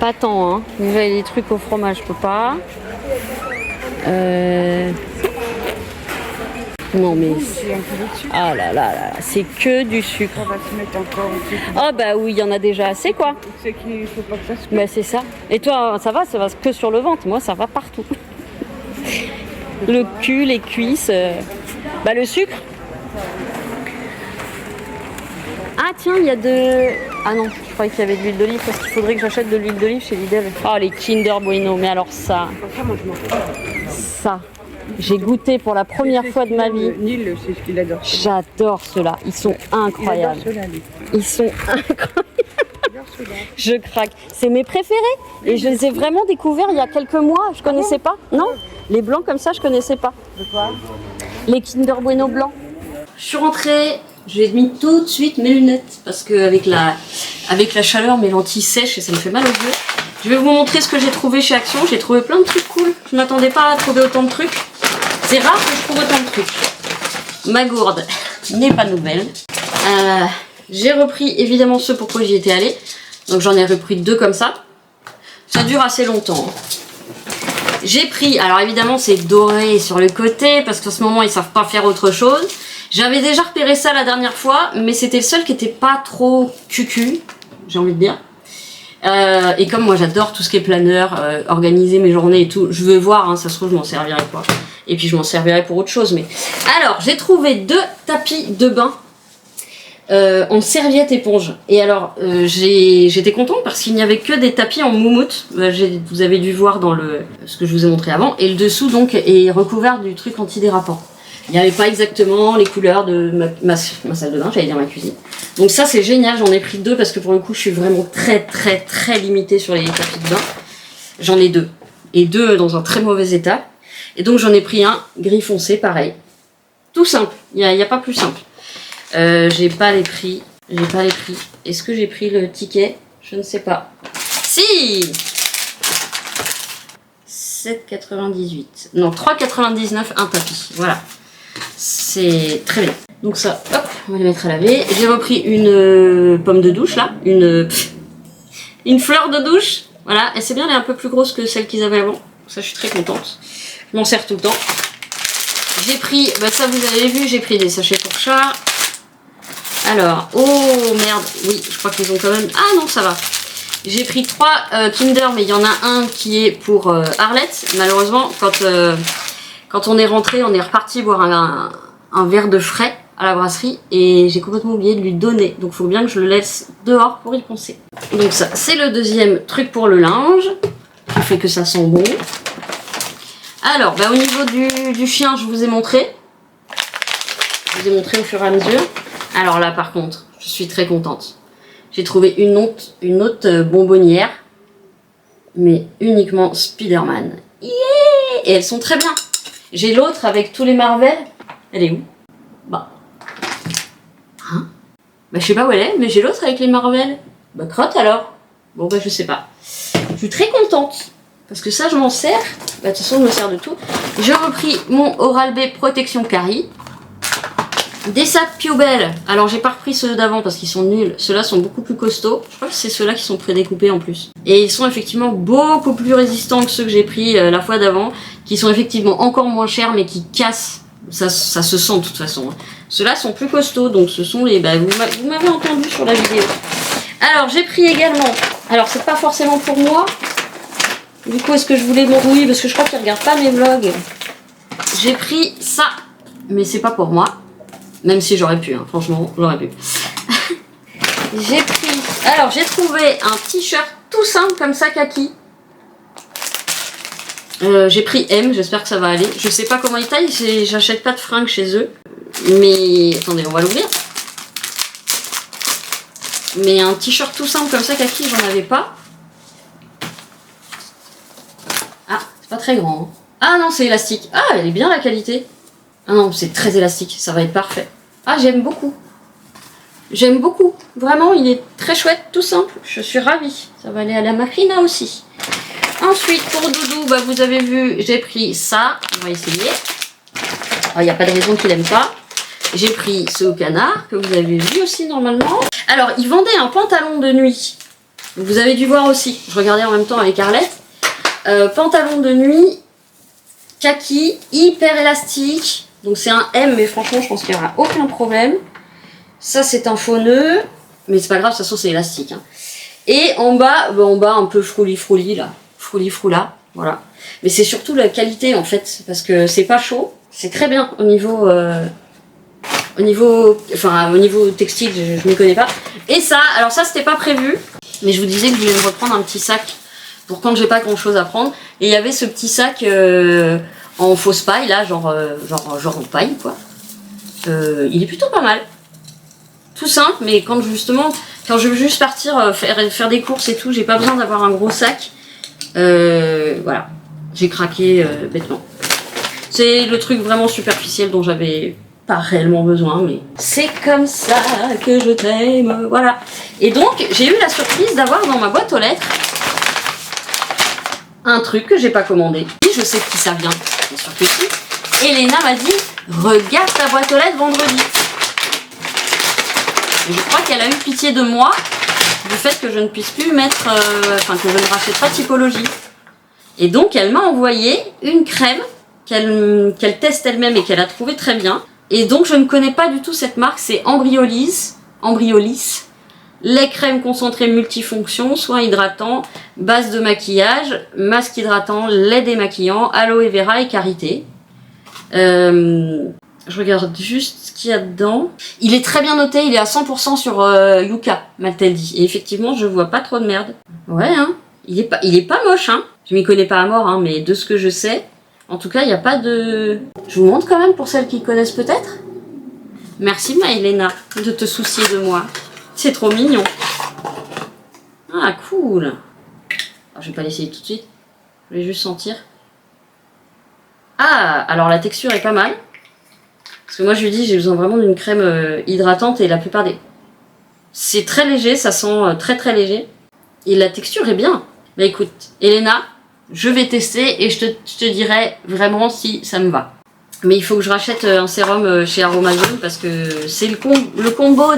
Pas tant, hein. Déjà, il y a des trucs au fromage, je peux pas. Non mais... Ah là là là, c'est que du sucre. On va se mettre encore au sucre. Ah bah oui, il y en a déjà assez quoi. C'est qu'il faut pas que ça se Bah c'est ça. Et toi, ça va que sur le ventre. Moi, ça va partout. Le cul, les cuisses. Bah le sucre. Ah tiens, il y a de... Ah non, je croyais qu'il y avait de l'huile d'olive parce qu'il faudrait que j'achète de l'huile d'olive chez Lidl. Ah les Kinder Bueno, mais alors ça... Ça... J'ai goûté pour la première fois de ma vie. Nil, c'est ce qu'il adore. J'adore ceux-là. Ils sont incroyables. Ils sont incroyables. Je craque. C'est mes préférés. Et je les ai vraiment découverts il y a quelques mois. Je connaissais pas. Non, les blancs comme ça, je connaissais pas. De quoi? Les Kinder Bueno blancs. Je suis rentrée. J'ai mis tout de suite mes lunettes parce que avec la chaleur, mes lentilles sèchent et ça me fait mal aux yeux. Je vais vous montrer ce que j'ai trouvé chez Action. J'ai trouvé plein de trucs cool. Je m'attendais pas à trouver autant de trucs. C'est rare que je trouve autant de trucs. Ma gourde n'est pas nouvelle. J'ai repris évidemment ceux pourquoi j'y étais allée. Donc j'en ai repris 2 comme ça. Ça dure assez longtemps. J'ai pris, alors évidemment c'est doré sur le côté parce qu'en ce moment ils savent pas faire autre chose. J'avais déjà repéré ça la dernière fois, mais c'était le seul qui était pas trop cucu, j'ai envie de dire. Et comme moi j'adore tout ce qui est planeur, organiser mes journées et tout, je veux voir, hein, ça se trouve je m'en servirai quoi. Et puis je m'en servirai pour autre chose. Mais alors j'ai trouvé 2 tapis de bain en serviette éponge. Et alors j'étais contente parce qu'il n'y avait que des tapis en moumoute. Vous avez dû voir dans ce que je vous ai montré avant. Et le dessous donc est recouvert du truc antidérapant. Il n'y avait pas exactement les couleurs de ma salle de bain, j'allais dire ma cuisine. Donc ça c'est génial, j'en ai pris 2 parce que pour le coup je suis vraiment très limitée sur les tapis de bain. J'en ai 2. Et 2 dans un très mauvais état. Et donc j'en ai pris un gris foncé, pareil. Tout simple, il n'y a pas plus simple. J'ai pas les prix. Est-ce que j'ai pris le ticket? Je ne sais pas. Si 7,98. Non, 3,99 un tapis. Voilà. C'est très bien. Donc ça, hop, on va les mettre à laver. J'ai repris une pomme de douche là. Une fleur de douche. Voilà, et c'est bien, elle est un peu plus grosse que celle qu'ils avaient avant. Ça, je suis très contente. Je m'en sers tout le temps. J'ai pris, bah ça vous avez vu, j'ai pris des sachets pour chat. Alors, oh merde, oui, je crois qu'ils ont quand même... Ah non, ça va. J'ai pris 3 Kinder, mais il y en a un qui est pour Arlette. Malheureusement, quand on est rentré, on est reparti boire un verre de frais à la brasserie et j'ai complètement oublié de lui donner. Donc il faut bien que je le laisse dehors pour y penser. Donc ça, c'est le deuxième truc pour le linge, qui fait que ça sent bon. Alors, au niveau du chien, je vous ai montré. Je vous ai montré au fur et à mesure. Alors là, par contre, je suis très contente. J'ai trouvé une autre bonbonnière, mais uniquement Spider-Man. Yeah! Et elles sont très bien. J'ai l'autre avec tous les Marvel. Elle est où? Hein? Je sais pas où elle est, mais j'ai l'autre avec les Marvel. Crotte alors. Bon je sais pas. Je suis très contente. Parce que ça je m'en sers. De toute façon je me sers de tout. J'ai repris mon Oral-B Protection Carie. Des sacs Piobel. Alors j'ai pas repris ceux d'avant parce qu'ils sont nuls. Ceux-là sont beaucoup plus costauds. Je crois que c'est ceux-là qui sont prédécoupés en plus. Et ils sont effectivement beaucoup plus résistants que ceux que j'ai pris la fois d'avant. Qui sont effectivement encore moins chers mais qui cassent. Ça se sent de toute façon. Ceux-là sont plus costauds, donc ce sont les... vous m'avez entendu sur la vidéo. Alors, j'ai pris également... Alors, c'est pas forcément pour moi. Du coup, est-ce que je voulais... Oui, parce que je crois qu'ils regardent pas mes vlogs. J'ai pris ça. Mais c'est pas pour moi. Même si j'aurais pu, hein. Franchement, j'aurais pu. J'ai pris... Alors, j'ai trouvé un t-shirt tout simple comme ça, kaki. J'ai pris M, j'espère que ça va aller. Je sais pas comment ils taillent, j'achète pas de fringues chez eux. Mais attendez, on va l'ouvrir. Mais un t-shirt tout simple comme ça, kaki, j'en avais pas. Ah, c'est pas très grand. Hein. Ah non, c'est élastique. Ah, elle est bien la qualité. Ah non, c'est très élastique, ça va être parfait. Ah, j'aime beaucoup. J'aime beaucoup. Vraiment, il est très chouette, tout simple. Je suis ravie. Ça va aller à la Marina aussi. Ensuite, pour Doudou, vous avez vu, j'ai pris ça. On va essayer. Il n'y a pas de raison qu'il n'aime pas. J'ai pris ce au canard, que vous avez vu aussi normalement. Alors, il vendait un pantalon de nuit. Vous avez dû voir aussi. Je regardais en même temps avec Arlette. Pantalon de nuit, kaki, hyper élastique. Donc c'est un M, mais franchement, je pense qu'il n'y aura aucun problème. Ça, c'est un faux nœud. Mais c'est pas grave, de toute façon, c'est élastique. Hein. Et en bas, un peu frouli là. Frouli-froula, voilà. Mais c'est surtout la qualité en fait, parce que c'est pas chaud, c'est très bien au niveau textile, je m'y connais pas. Et ça, alors ça c'était pas prévu, mais je vous disais que je voulais me reprendre un petit sac pour quand j'ai pas grand chose à prendre. Et il y avait ce petit sac en fausse paille là, genre en paille quoi. Il est plutôt pas mal. Tout simple, mais quand je veux juste partir faire des courses et tout, j'ai pas besoin d'avoir un gros sac. Voilà, j'ai craqué bêtement. C'est le truc vraiment superficiel dont j'avais pas réellement besoin, mais c'est comme ça que je t'aime, voilà. Et donc, j'ai eu la surprise d'avoir dans ma boîte aux lettres un truc que j'ai pas commandé. Et je sais de qui ça vient, bien sûr que si. Elena m'a dit, regarde ta boîte aux lettres vendredi. Et je crois qu'elle a eu pitié de moi du fait que je ne puisse plus mettre, que je ne rachète pas Typologie. Et donc elle m'a envoyé une crème qu'elle teste elle-même et qu'elle a trouvé très bien. Et donc je ne connais pas du tout cette marque, c'est Embryolis. Lait crème concentré multifonction, soin hydratant, base de maquillage, masque hydratant, lait démaquillant, aloe vera et karité. Je regarde juste ce qu'il y a dedans. Il est très bien noté, il est à 100% sur Yuka, m'a-t-elle dit. Et effectivement, je vois pas trop de merde. Ouais, hein. Il est pas moche, hein. Je m'y connais pas à mort, hein, mais de ce que je sais, en tout cas, il n'y a pas de... Je vous montre quand même pour celles qui connaissent peut-être. Merci, Maëlena, de te soucier de moi. C'est trop mignon. Ah, cool. Alors, je vais pas l'essayer tout de suite. Je vais juste sentir. Ah, alors la texture est pas mal. Parce que moi je lui dis j'ai besoin vraiment d'une crème hydratante et la plupart des... C'est très léger, ça sent très léger. Et la texture est bien. Mais écoute, Elena, je vais tester et je te dirai vraiment si ça me va. Mais il faut que je rachète un sérum chez Aromazone parce que c'est le combo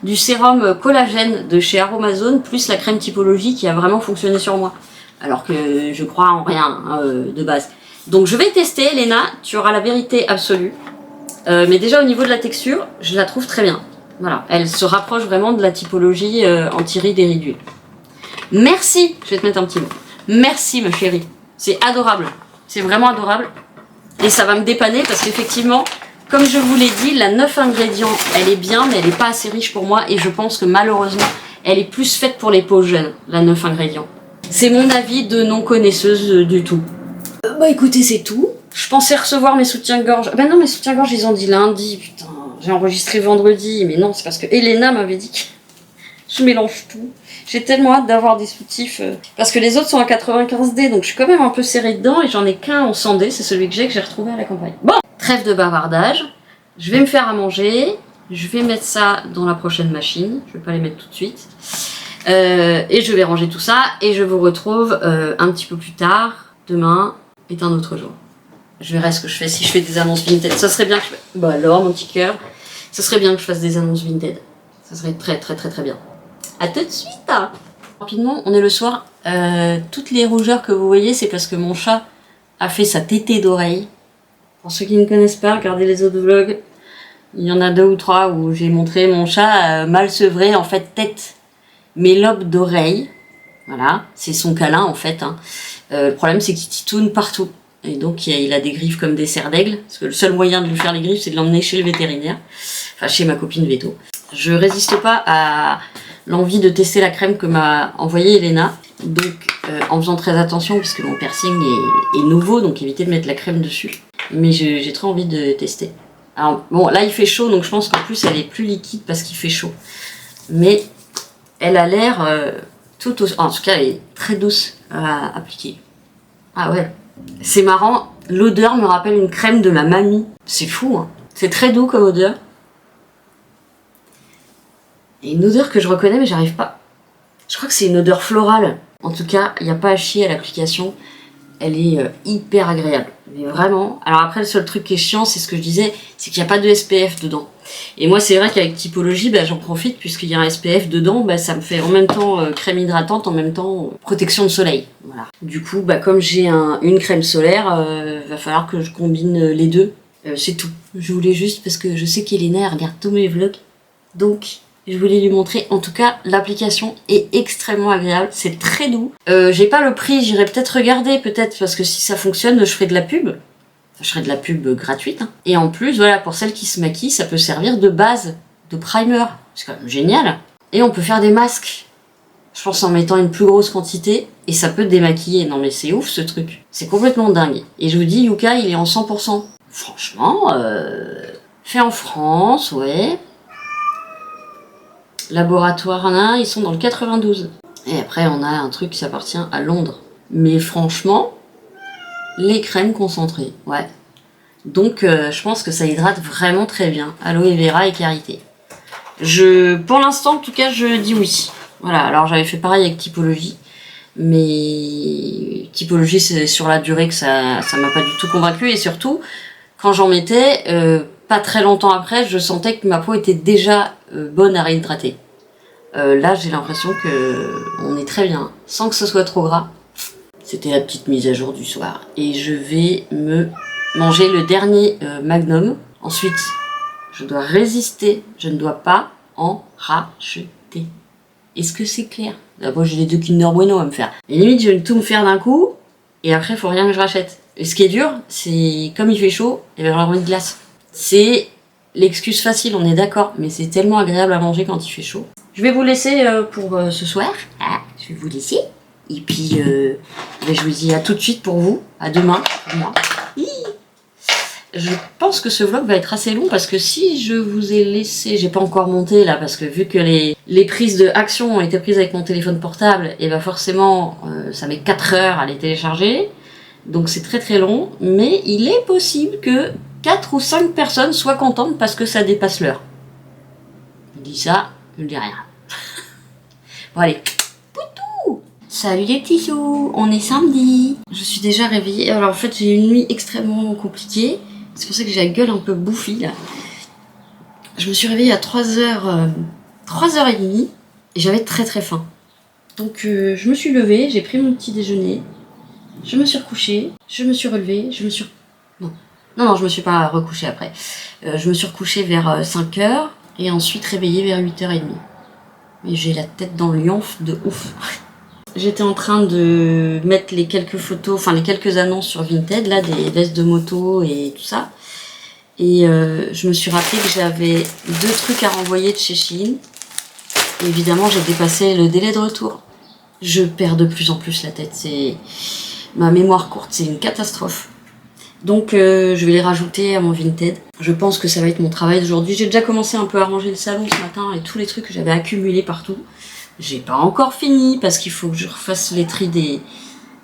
du sérum collagène de chez Aromazone plus la crème Typologie qui a vraiment fonctionné sur moi. Alors que je crois en rien de base. Donc je vais tester, Elena, tu auras la vérité absolue. Mais déjà au niveau de la texture, je la trouve très bien. Voilà, elle se rapproche vraiment de la Typologie anti-rides et ridules. Merci, je vais te mettre un petit mot. Merci ma chérie, c'est adorable. C'est vraiment adorable. Et ça va me dépanner parce qu'effectivement, Comme je vous l'ai dit, la 9 ingrédients, elle est bien, mais elle n'est pas assez riche pour moi. Et je pense que malheureusement, elle est plus faite pour les peaux jeunes, la 9 ingrédients. C'est mon avis de non-connaisseuse du tout. Bah écoutez, c'est tout. Je pensais recevoir mes soutiens-gorge. Ben non, mes soutiens-gorge, ils ont dit lundi. Putain, j'ai enregistré vendredi. Mais non, c'est parce que Elena m'avait dit que je mélange tout. J'ai tellement hâte d'avoir des soutifs. Parce que les autres sont à 95D, donc je suis quand même un peu serrée dedans. Et j'en ai qu'un en 100D, c'est celui que j'ai retrouvé à la campagne. Bon, trêve de bavardage. Je vais me faire à manger. Je vais mettre ça dans la prochaine machine. Je vais pas les mettre tout de suite. Et je vais ranger tout ça. Et je vous retrouve un petit peu plus tard. Demain est un autre jour. Je verrai ce que je fais si je fais des annonces Vinted. Ça serait bien que je... Bah alors, mon petit cœur. Ça serait bien que je fasse des annonces Vinted. Ça serait très bien. À tout de suite. Rapidement, on est le soir. Toutes les rougeurs que vous voyez, c'est parce que mon chat a fait sa tétée d'oreille. Pour ceux qui ne connaissent pas, regardez les autres vlogs. Il y en a 2 ou 3 où j'ai montré mon chat mal sevré, en fait tête, mes lobes d'oreille. Voilà, c'est son câlin en fait. Hein. Le problème c'est qu'il titoune partout. Et donc il a des griffes comme des serres d'aigle. Parce que le seul moyen de lui faire les griffes, c'est de l'emmener chez le vétérinaire. Enfin, chez ma copine Veto. Je résiste pas à l'envie de tester la crème que m'a envoyée Elena. Donc en faisant très attention, puisque mon piercing est nouveau, donc évitez de mettre la crème dessus. Mais j'ai très envie de tester. Alors bon, là il fait chaud, donc je pense qu'en plus elle est plus liquide parce qu'il fait chaud. Mais elle a l'air en tout cas elle est très douce à appliquer. Ah ouais, c'est marrant, l'odeur me rappelle une crème de ma mamie. C'est fou, hein. C'est très doux comme odeur. Et une odeur que je reconnais mais j'arrive pas. Je crois que c'est une odeur florale. En tout cas, il n'y a pas à chier à l'application. Elle est hyper agréable. Mais vraiment. Alors après, le seul truc qui est chiant, c'est ce que je disais, c'est qu'il n'y a pas de SPF dedans. Et moi, c'est vrai qu'avec Typologie, bah, j'en profite puisqu'il y a un SPF dedans. Bah, ça me fait en même temps crème hydratante, en même temps protection de soleil. Voilà. Du coup, bah, comme j'ai une crème solaire, va falloir que je combine les deux. C'est tout. Je voulais juste, parce que je sais qu'Elena, elle regarde tous mes vlogs. Donc... je voulais lui montrer. En tout cas, l'application est extrêmement agréable. C'est très doux. J'ai pas le prix. J'irai peut-être regarder. Peut-être parce que si ça fonctionne, je ferai de la pub. Enfin, je ferai de la pub gratuite. Hein. Et en plus, voilà, pour celles qui se maquillent, ça peut servir de base, de primer. C'est quand même génial. Et on peut faire des masques. Je pense en mettant une plus grosse quantité. Et ça peut démaquiller. Non mais c'est ouf ce truc. C'est complètement dingue. Et je vous dis, Yuka, il est en 100%. Franchement, fait en France, ouais. Laboratoire ils sont dans le 92. Et après on a un truc qui appartient à Londres. Mais franchement, les crèmes concentrées, ouais. Donc je pense que ça hydrate vraiment très bien. Aloe vera et karité. Pour l'instant en tout cas je dis oui. Voilà, alors j'avais fait pareil avec Typologie. Mais Typologie c'est sur la durée que ça m'a pas du tout convaincu. Et surtout, quand j'en mettais... pas très longtemps après, je sentais que ma peau était déjà bonne à réhydrater. Là, j'ai l'impression que on est très bien, sans que ce soit trop gras. C'était la petite mise à jour du soir. Et je vais me manger le dernier Magnum. Ensuite, je dois résister. Je ne dois pas en racheter. Est-ce que c'est clair? D'abord, j'ai les 2 Kinder Bueno à me faire. Et limite, je vais tout me faire d'un coup. Et après, il faut rien que je rachète. Et ce qui est dur, c'est comme il fait chaud, et ben, j'ai envie de glace. C'est l'excuse facile, on est d'accord, mais c'est tellement agréable à manger quand il fait chaud. Je vais vous laisser pour ce soir. Je vais vous laisser. Et puis, je vous dis à tout de suite pour vous. À demain pour moi. Je pense que ce vlog va être assez long parce que si je vous ai laissé... J'ai pas encore monté là parce que vu que les prises de action ont été prises avec mon téléphone portable, et ben forcément, ça met 4 heures à les télécharger. Donc c'est très long. Mais il est possible que 4 ou 5 personnes soient contentes parce que ça dépasse l'heure. Je dis ça, je ne dis rien. Bon allez, poutou! Salut les petits choux, on est samedi. Je suis déjà réveillée. Alors en fait j'ai eu une nuit extrêmement compliquée. C'est pour ça que j'ai la gueule un peu bouffie là. Je me suis réveillée à 3h30 et j'avais très faim. Donc je me suis levée, j'ai pris mon petit déjeuner. Je me suis recouchée, je me suis relevée, Non, je me suis pas recouchée après. Je me suis recouchée vers 5h et ensuite réveillée vers 8h30. Et j'ai la tête dans le yonf de ouf. J'étais en train de mettre les quelques photos, enfin les quelques annonces sur Vinted, là, des vestes de moto et tout ça. Et je me suis rappelé que j'avais 2 trucs à renvoyer de chez Shein. Et évidemment, j'ai dépassé le délai de retour. Je perds de plus en plus la tête. Ma mémoire courte, c'est une catastrophe. Donc je vais les rajouter à mon Vinted. Je pense que ça va être mon travail d'aujourd'hui. J'ai déjà commencé un peu à ranger le salon ce matin et tous les trucs que j'avais accumulés partout. J'ai pas encore fini parce qu'il faut que je refasse les tris des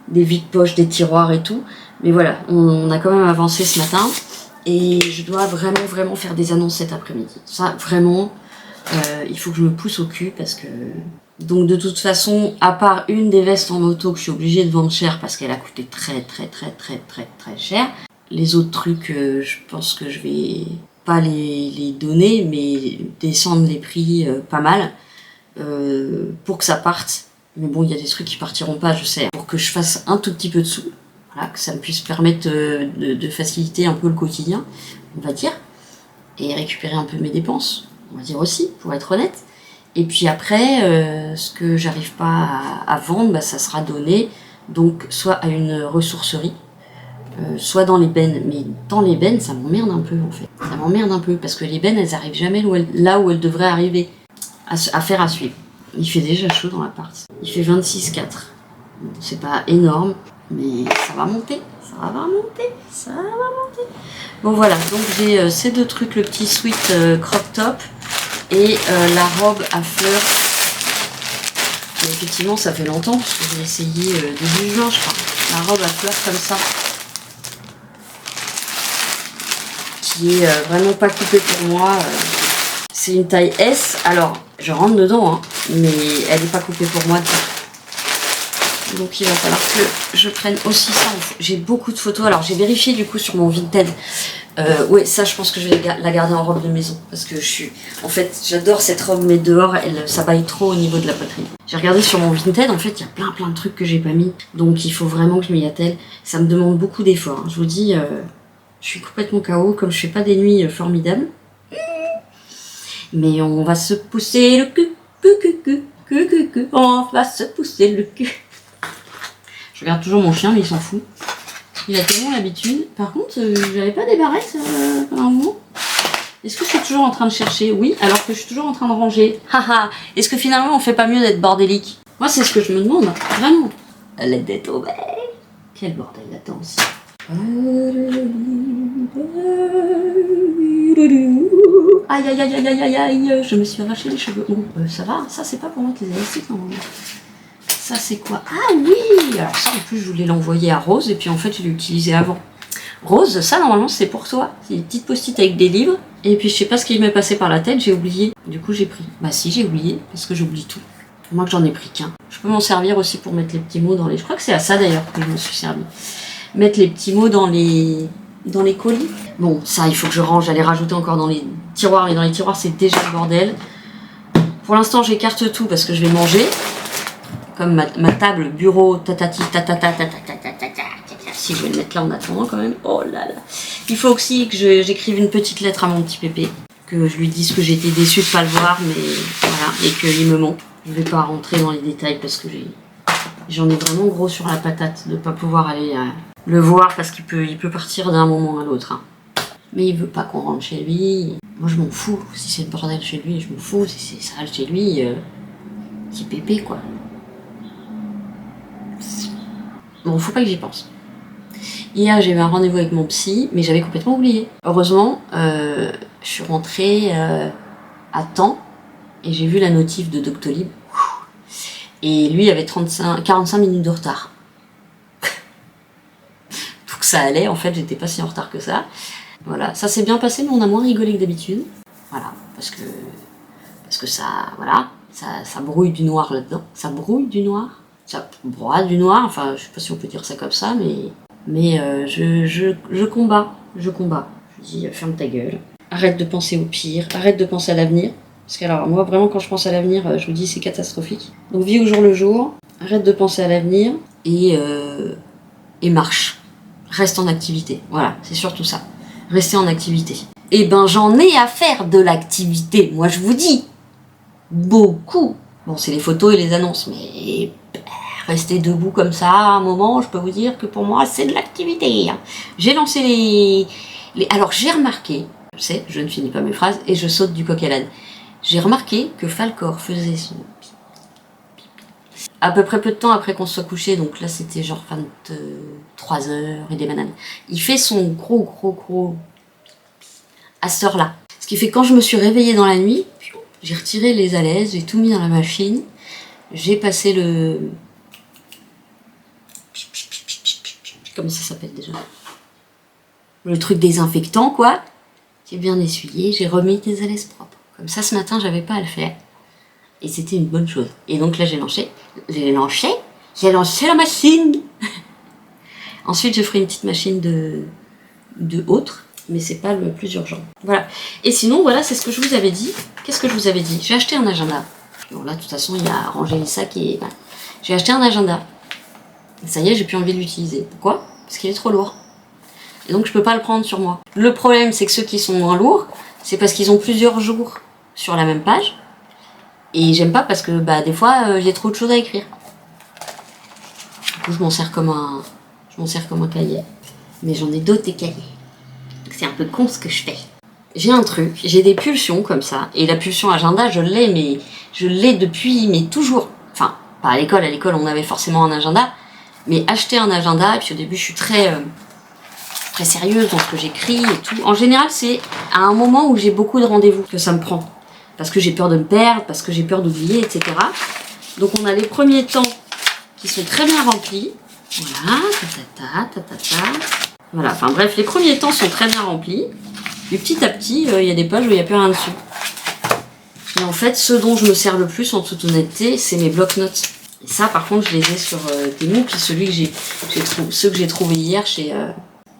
vides-poches, des tiroirs et tout. Mais voilà, on a quand même avancé ce matin. Et je dois vraiment faire des annonces cet après-midi. Ça, vraiment, il faut que je me pousse au cul parce que... Donc de toute façon, à part une des vestes en auto que je suis obligée de vendre cher parce qu'elle a coûté très cher, les autres trucs, je pense que je vais pas les donner, mais descendre les prix pas mal pour que ça parte. Mais bon, il y a des trucs qui partiront pas, je sais. Pour que je fasse un tout petit peu de sous, voilà, que ça me puisse permettre de faciliter un peu le quotidien, on va dire, et récupérer un peu mes dépenses, on va dire aussi, pour être honnête. Et puis après, ce que j'arrive pas à vendre, bah, ça sera donné donc soit à une ressourcerie, soit dans les bennes. Mais dans les bennes, ça m'emmerde un peu en fait. Ça m'emmerde un peu parce que les bennes, elles arrivent jamais là où elles devraient arriver à faire à suivre. Il fait déjà chaud dans l'appart. Il fait 26,4. Bon, c'est pas énorme, mais ça va monter. Ça va monter. Bon voilà, donc j'ai ces 2 trucs, le petit sweat crop top. Et la robe à fleurs, et effectivement ça fait longtemps parce que j'ai essayé début juin je crois, la robe à fleurs comme ça, qui est vraiment pas coupée pour moi, c'est une taille S, alors je rentre dedans, hein, mais elle n'est pas coupée pour moi, donc il va falloir que je prenne aussi ça. J'ai beaucoup de photos, alors j'ai vérifié du coup sur mon Vinted. Ouais, ça je pense que je vais la garder en robe de maison parce que en fait j'adore cette robe, mais dehors ça baille trop au niveau de la poitrine. J'ai regardé sur mon Vinted, en fait il y a plein de trucs que j'ai pas mis, donc il faut vraiment que je m'y attelle. Ça me demande beaucoup d'efforts, hein. Je vous dis, je suis complètement KO, comme je fais pas des nuits formidables, mais on va se pousser le cul, on va se pousser le cul. Je regarde toujours mon chien, mais il s'en fout. Il a tellement l'habitude. Par contre, j'avais pas des barrettes pendant un moment. Est-ce que je suis toujours en train de chercher? Oui, alors que je suis toujours en train de ranger. Haha. Est-ce que finalement on fait pas mieux d'être bordélique? Moi, c'est ce que je me demande, vraiment. L'aide d'être au bec. Quel bordel là-dedans aussi. Aïe, je me suis arraché les cheveux. Bon, ça va, ça c'est pas pour mettre les élastiques normalement. Ça c'est quoi? Ah oui! Alors ça en plus je voulais l'envoyer à Rose et puis en fait je l'ai utilisé avant. Rose, ça normalement c'est pour toi. C'est des petites post-it avec des livres. Et puis je sais pas ce qui m'est passé par la tête, j'ai oublié. Du coup j'ai pris. Bah si, j'ai oublié, parce que j'oublie tout. Moi que j'en ai pris qu'un. Je peux m'en servir aussi pour mettre les petits mots dans les... Je crois que c'est à ça d'ailleurs que je me suis servi. Mettre les petits mots dans les colis. Bon, ça il faut que je range, j'allais rajouter encore dans les tiroirs, mais dans les tiroirs c'est déjà le bordel. Pour l'instant j'écarte tout parce que je vais manger. Comme ma table, bureau, tatati, si je vais le mettre là en attendant quand même. Oh là là. Il faut aussi que j'écrive une petite lettre à mon petit pépé. Que je lui dise que j'étais déçue de pas le voir, mais voilà, et qu'il me manque. Je vais pas rentrer dans les détails parce que j'en ai vraiment gros sur la patate de pas pouvoir aller le voir parce qu'il peut partir d'un moment à l'autre. Hein. Mais il veut pas qu'on rentre chez lui. Moi je m'en fous. Si c'est le bordel chez lui, je m'en fous. Si c'est sale chez lui, petit pépé quoi. Bon, faut pas que j'y pense. Hier, j'ai eu un rendez-vous avec mon psy, mais j'avais complètement oublié. Heureusement, je suis rentrée à temps et j'ai vu la notif de Doctolib. Et lui avait 45 minutes de retard. Donc ça allait, en fait, j'étais pas si en retard que ça. Voilà, ça s'est bien passé, mais on a moins rigolé que d'habitude. Voilà, parce que ça, voilà, ça brouille du noir là-dedans. Ça brouille du noir. Ça broie du noir, enfin je sais pas si on peut dire ça comme ça, mais je combats. Je dis ferme ta gueule, arrête de penser au pire, arrête de penser à l'avenir. Parce que alors moi vraiment quand je pense à l'avenir, je vous dis c'est catastrophique. Donc vis au jour le jour, arrête de penser à l'avenir et marche. Reste en activité, voilà, c'est surtout ça. Rester en activité. Et ben j'en ai à faire de l'activité, moi je vous dis. Beaucoup. Bon c'est les photos et les annonces, mais... Rester debout comme ça, à un moment, je peux vous dire que pour moi, c'est de l'activité. J'ai lancé Alors j'ai remarqué, je sais, je ne finis pas mes phrases et je saute du coq à l'âne. J'ai remarqué que Falcor faisait son à peu près peu de temps après qu'on se soit couché, donc là c'était genre 23 heures et des bananes. Il fait son gros à cette heure-là. Ce qui fait que quand je me suis réveillée dans la nuit, j'ai retiré les alaises, j'ai tout mis dans la machine, j'ai passé le... Comment ça s'appelle déjà? Le truc désinfectant quoi. J'ai bien essuyé, j'ai remis des alaises propres. Comme ça ce matin j'avais pas à le faire. Et c'était une bonne chose. Et donc là j'ai lancé la machine. Ensuite je ferai une petite machine de autre, mais c'est pas le plus urgent. Voilà. Et sinon voilà, c'est ce que je vous avais dit. Qu'est-ce que je vous avais dit? J'ai acheté un agenda. Bon là de toute façon il a rangé les sacs et... Voilà. J'ai acheté un agenda. Et ça y est, j'ai plus envie de l'utiliser. Pourquoi? Parce qu'il est trop lourd. Et donc je peux pas le prendre sur moi. Le problème c'est que ceux qui sont moins lourds, c'est parce qu'ils ont plusieurs jours sur la même page. Et j'aime pas parce que bah, des fois j'ai trop de choses à écrire. Du coup je m'en sers comme un cahier. Mais j'en ai d'autres des cahiers. C'est un peu con ce que je fais. J'ai un truc, j'ai des pulsions comme ça. Et la pulsion agenda je l'ai, mais je l'ai depuis, mais toujours. Enfin, pas à l'école on avait forcément un agenda. Mais acheter un agenda, et puis au début je suis très sérieuse dans ce que j'écris et tout. En général c'est à un moment où j'ai beaucoup de rendez-vous que ça me prend. Parce que j'ai peur de me perdre, parce que j'ai peur d'oublier, etc. Donc on a les premiers temps qui sont très bien remplis. Voilà, Voilà, enfin bref, les premiers temps sont très bien remplis. Et petit à petit, il y a des pages où il n'y a plus rien dessus. Et en fait, ce dont je me sers le plus, en toute honnêteté, c'est mes bloc-notes. Et ça, par contre, je les ai sur Temu, puis ceux que j'ai trouvés hier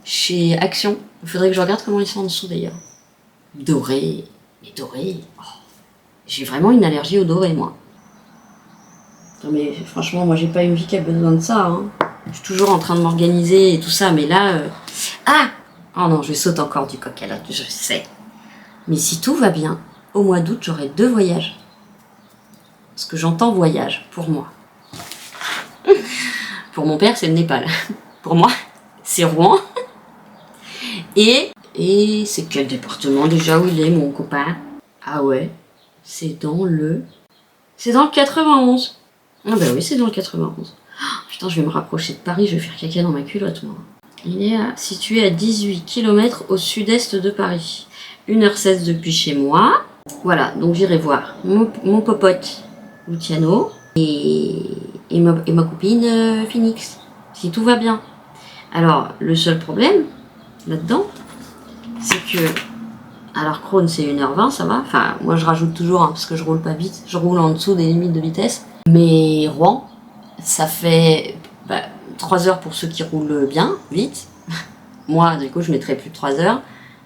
chez Action. Il faudrait que je regarde comment ils sont en dessous d'ailleurs. Doré, mais doré... Oh. J'ai vraiment une allergie au doré, moi. Non mais franchement, moi j'ai pas une vie qui a besoin de ça. Hein. Je suis toujours en train de m'organiser et tout ça, mais là... Ah! Oh non, je saute encore du coq à l'âne, je sais. Mais si tout va bien, au mois d'août, j'aurai 2 voyages. Parce que j'entends voyage, pour moi. Pour mon père, c'est le Népal. Pour moi, c'est Rouen. Et c'est quel département déjà où il est, mon copain? Ah ouais, c'est dans le 91. Ah bah oui, c'est dans le 91. Oh, putain, je vais me rapprocher de Paris, je vais faire caca dans ma culotte, moi. Il est situé à 18 km au sud-est de Paris. 1h16 depuis chez moi. Voilà, donc j'irai voir mon popote Luciano et ma copine Phoenix, si tout va bien. Alors, le seul problème là-dedans, c'est que... Alors, Krone, c'est 1h20, ça va. Enfin, moi, je rajoute toujours, hein, parce que je roule pas vite. Je roule en dessous des limites de vitesse. Mais Rouen, ça fait 3 heures pour ceux qui roulent bien, vite. Moi, du coup, je mettrais plus de 3 heures.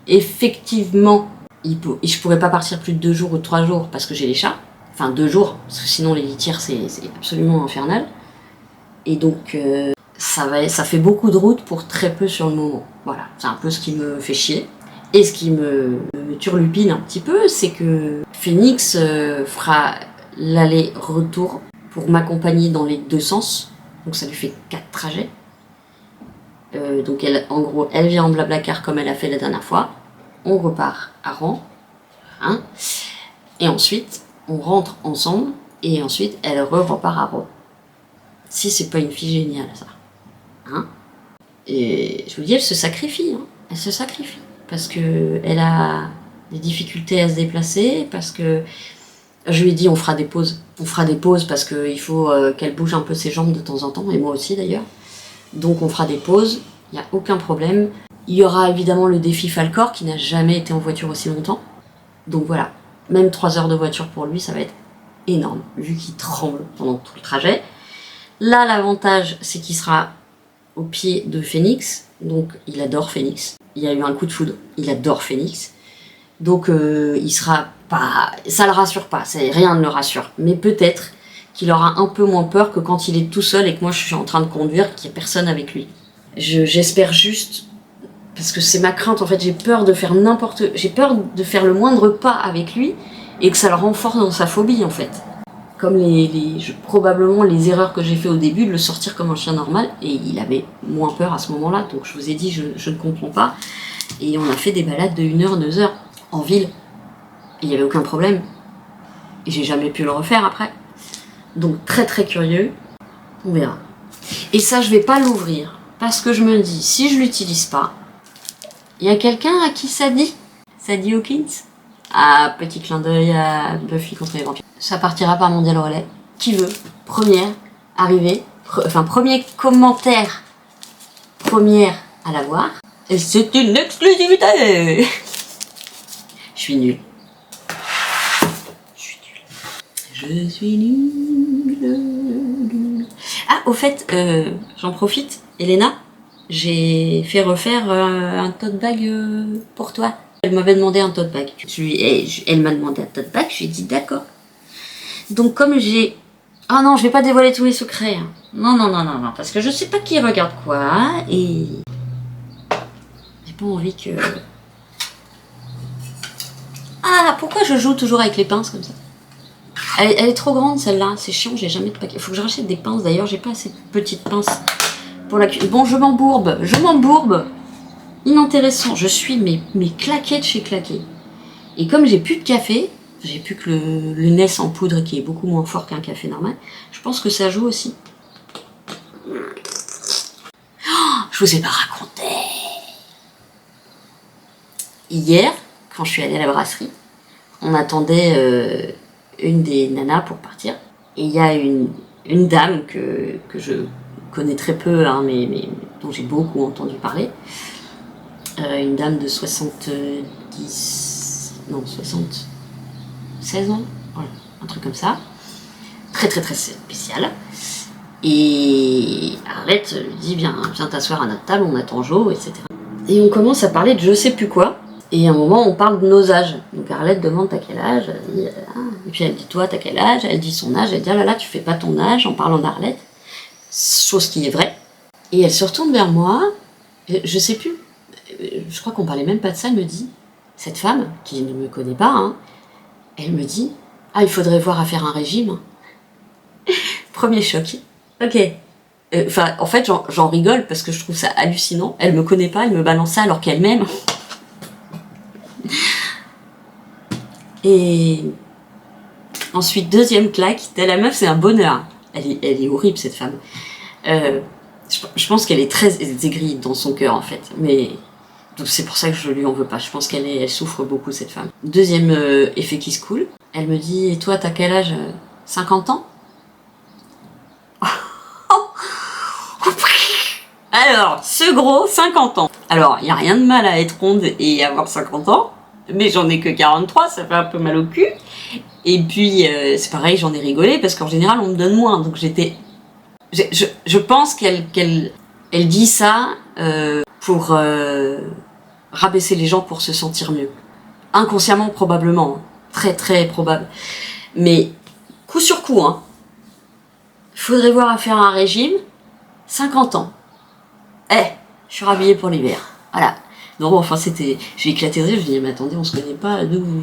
Effectivement, je pourrais pas partir plus de 2 jours ou 3 jours parce que j'ai les chats. Enfin, 2 jours, parce que sinon, les litières, c'est absolument infernal. Et donc, ça fait beaucoup de route pour très peu sur le moment. Voilà, c'est un peu ce qui me fait chier. Et ce qui me turlupine un petit peu, c'est que Phoenix fera l'aller-retour pour m'accompagner dans les 2 sens. Donc ça lui fait 4 trajets. Donc en gros, elle vient en Blablacar comme elle a fait la dernière fois. On repart à Rouen. Hein, et ensuite, on rentre ensemble. Et ensuite, elle repart à Rouen. Si c'est pas une fille géniale, ça. Hein, et je vous dis, elle se sacrifie. Hein, elle se sacrifie. Parce qu'elle a des difficultés à se déplacer, parce que je lui ai dit on fera des pauses. On fera des pauses parce qu'il faut qu'elle bouge un peu ses jambes de temps en temps, et moi aussi d'ailleurs. Donc on fera des pauses, il n'y a aucun problème. Il y aura évidemment le défi Falcor qui n'a jamais été en voiture aussi longtemps. Donc voilà, même 3 heures de voiture pour lui, ça va être énorme, vu qu'il tremble pendant tout le trajet. Là, l'avantage, c'est qu'il sera au pied de Phoenix, donc il adore Phoenix. Il y a eu un coup de foudre, il adore Phoenix. Donc il sera pas... Ça le rassure pas, rien ne le rassure. Mais peut-être qu'il aura un peu moins peur que quand il est tout seul et que moi je suis en train de conduire, qu'il n'y ait personne avec lui. J'espère juste... Parce que c'est ma crainte, en fait, j'ai peur de faire le moindre pas avec lui et que ça le renforce dans sa phobie, en fait. Comme probablement les erreurs que j'ai fait au début, de le sortir comme un chien normal, et il avait moins peur à ce moment-là, donc je vous ai dit, je ne comprends pas. Et on a fait des balades de 1 heure, 2 heures en ville. Et il n'y avait aucun problème. Et j'ai jamais pu le refaire après. Donc très très curieux. On verra. Et ça, je vais pas l'ouvrir. Parce que je me dis, si je l'utilise pas, il y a quelqu'un à qui ça dit. Sadie Hawkins. Ah, petit clin d'œil à Buffy contre les vampires. Ça partira par Mondial Relais. Qui veut? Première arrivée. Premier commentaire. Première à l'avoir. Et c'est une exclusivité. Je suis nulle. Je suis nulle. Ah, au fait, j'en profite, Elena, j'ai fait refaire un tote bag pour toi. Elle m'avait demandé un tote bag. Elle m'a demandé un tote bag, je lui ai dit d'accord. Donc comme j'ai... Ah non, je vais pas dévoiler tous les secrets. Hein. Non, parce que je sais pas qui regarde quoi, et... J'ai pas envie que... Ah, pourquoi je joue toujours avec les pinces comme ça? Elle est trop grande celle-là, c'est chiant, j'ai jamais de paquet. Faut que je rachète des pinces d'ailleurs, j'ai pas assez de petites pinces pour la cuisine. Bon, je m'embourbe. Inintéressant, je suis mes claquettes chez claquettes. Et comme j'ai plus de café, j'ai plus que le Ness en poudre qui est beaucoup moins fort qu'un café normal, je pense que ça joue aussi. Oh, je vous ai pas raconté. Hier, quand je suis allée à la brasserie, on attendait une des nanas pour partir. Et il y a une dame que je connais très peu, hein, mais dont j'ai beaucoup entendu parler. Une dame de 76 ans, voilà, un truc comme ça. Très très très spécial. Et Arlette lui dit viens t'asseoir à notre table, on attend Jo, etc. Et on commence à parler de je sais plus quoi. Et à un moment, on parle de nos âges. Donc Arlette demande t'as quel âge, elle dit, et puis elle dit toi t'as quel âge, elle dit son âge, elle dit ah là là tu fais pas ton âge en parlant d'Arlette, chose qui est vraie. Et elle se retourne vers moi, je sais plus, je crois qu'on parlait même pas de ça, elle me dit, cette femme, qui ne me connaît pas, hein, elle me dit ah il faudrait voir à faire un régime. Premier choc. Ok. En fait j'en rigole parce que je trouve ça hallucinant. Elle me connaît pas, elle me balance ça alors qu'elle m'aime. Et ensuite, deuxième claque, la meuf, c'est un bonheur. Elle est horrible, cette femme. Je pense qu'elle est très aigrie dans son cœur, en fait. Mais donc c'est pour ça que je lui en veux pas. Je pense elle souffre beaucoup, cette femme. Deuxième effet qui se coule. Elle me dit, et toi, t'as quel âge? 50 ans? Alors, ce gros, 50 ans. Alors, il n'y a rien de mal à être ronde et avoir 50 ans. Mais j'en ai que 43, ça fait un peu mal au cul. Et puis, c'est pareil, j'en ai rigolé, parce qu'en général, on me donne moins. Donc je pense qu'elle dit ça pour rabaisser les gens pour se sentir mieux. Inconsciemment, probablement. Hein. Très, très probable. Mais, coup sur coup, hein. Faudrait voir à faire un régime. 50 ans. Je suis rhabillée pour l'hiver. Voilà. Non, enfin, j'ai éclaté de rire, je lui ai dit, mais attendez, on se connaît pas, d'où vous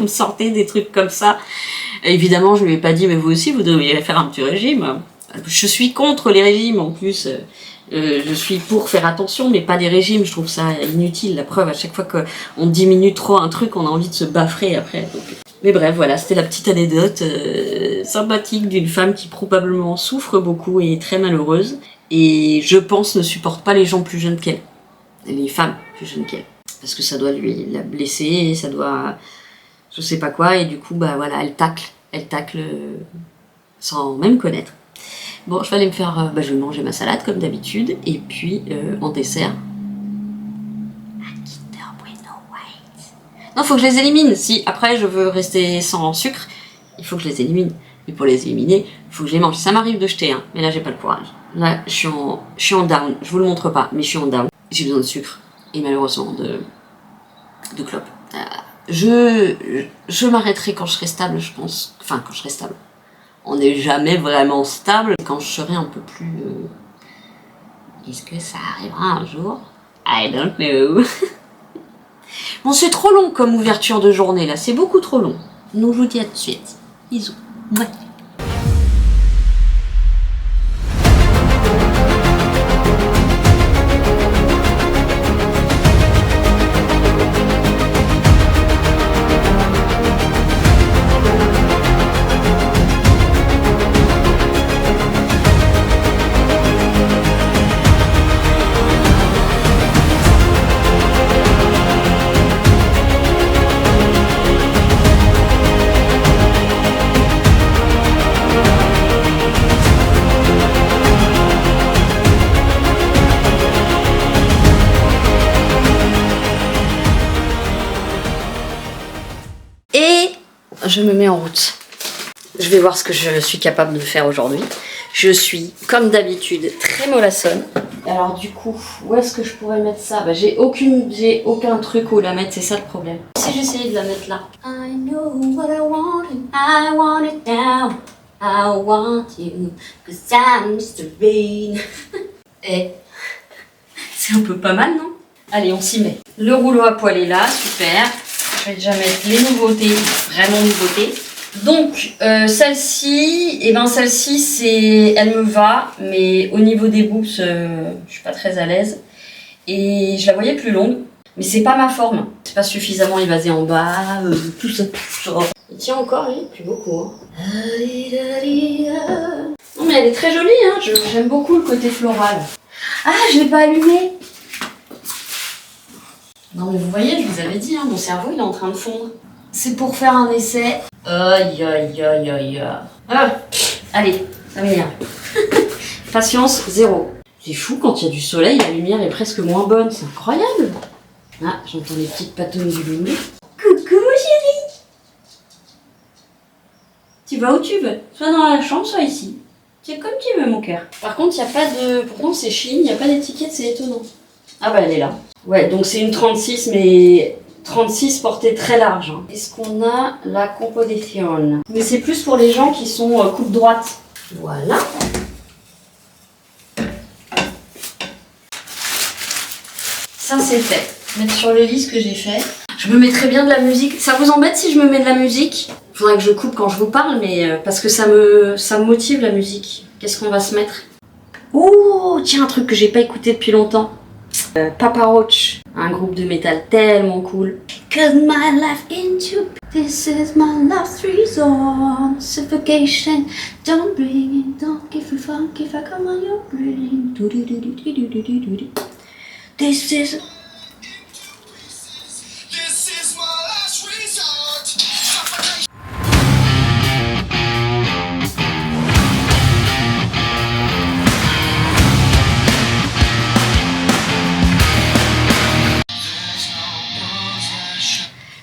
me sortez des trucs comme ça. Et évidemment, je lui ai pas dit, mais vous aussi, vous devriez faire un petit régime. Je suis contre les régimes, en plus. Je suis pour faire attention, mais pas des régimes, je trouve ça inutile. La preuve, à chaque fois qu'on diminue trop un truc, on a envie de se baffrer après. Donc. Mais bref, voilà, c'était la petite anecdote sympathique d'une femme qui probablement souffre beaucoup et est très malheureuse. Et je pense ne supporte pas les gens plus jeunes qu'elle. Les femmes plus jeunes qu'elle. Parce que ça doit la blesser, ça doit... je sais pas quoi, et du coup, bah voilà, elle tacle sans même connaître. Bon, je vais aller me faire... je vais manger ma salade comme d'habitude, et puis en dessert... un Kinder Bueno White. Non, faut que je les élimine. Si après je veux rester sans sucre, il faut que je les élimine. Mais pour les éliminer, il faut que je les mange. Ça m'arrive de jeter, hein, mais là j'ai pas le courage. Là, je suis en down. Je vous le montre pas, mais je suis en down. J'ai besoin de sucre et malheureusement de clopes. Je m'arrêterai quand je serai stable, je pense. Enfin, quand je serai stable. On n'est jamais vraiment stable. Quand je serai un peu plus... Est-ce que ça arrivera un jour? I don't know. Bon, c'est trop long comme ouverture de journée, là. C'est beaucoup trop long. Donc, je vous dis à tout de suite. Bisous. Ouais. je me mets en route. Je vais voir ce que je suis capable de faire aujourd'hui. Je suis, comme d'habitude, très mollassonne. Alors du coup, où est-ce que je pourrais mettre ça? Bah, j'ai aucun truc où la mettre, c'est ça le problème. Si j'essayais de la mettre là. I know what I want and I want it now. I want you, cause I'm Mr. Bean. Eh, c'est un peu pas mal, non? Allez, on s'y met. Le rouleau à poêler là, super. Je vais déjà mettre les nouveautés, vraiment nouveautés. Donc, celle-ci, elle me va, mais au niveau des boobs, je suis pas très à l'aise. Et je la voyais plus longue, mais c'est pas ma forme. C'est pas suffisamment évasé en bas, tout ça. Il tient encore, lui, plus beaucoup. Hein. Non, mais elle est très jolie, hein. J'aime beaucoup le côté floral. Ah, je l'ai pas allumé. Non, mais vous voyez, je vous avais dit, hein, mon cerveau, il est en train de fondre. C'est pour faire un essai. Aïe, aïe, aïe, aïe. Ah, allez, ça m'énerve. Patience, zéro. C'est fou, quand il y a du soleil, la lumière est presque moins bonne. C'est incroyable. Ah, j'entends les petites patounes du lumière. Coucou, chérie. Tu vas où tu veux. Soit dans la chambre, soit ici. C'est comme tu veux, mon cœur. Par contre, il n'y a pas de... Pourtant, c'est Chine, il n'y a pas d'étiquette, c'est étonnant. Ah bah, elle est là. Ouais, donc c'est une 36, mais... 36 portée très large. Hein. Est-ce qu'on a la composition? Mais c'est plus pour les gens qui sont coupe droite. Voilà. Ça c'est fait. Mettre sur le lit ce que j'ai fait. Je me mets très bien de la musique. Ça vous embête si je me mets de la musique? Faudrait que je coupe quand je vous parle, mais parce que ça me motive la musique. Qu'est-ce qu'on va se mettre? Oh, tiens, un truc que j'ai pas écouté depuis longtemps. Papa Roach, un groupe de métal tellement cool. Cause my life into this is my last resort. Suffocation, don't bring it, don't give a fuck if I come on your brain. This is my last resort.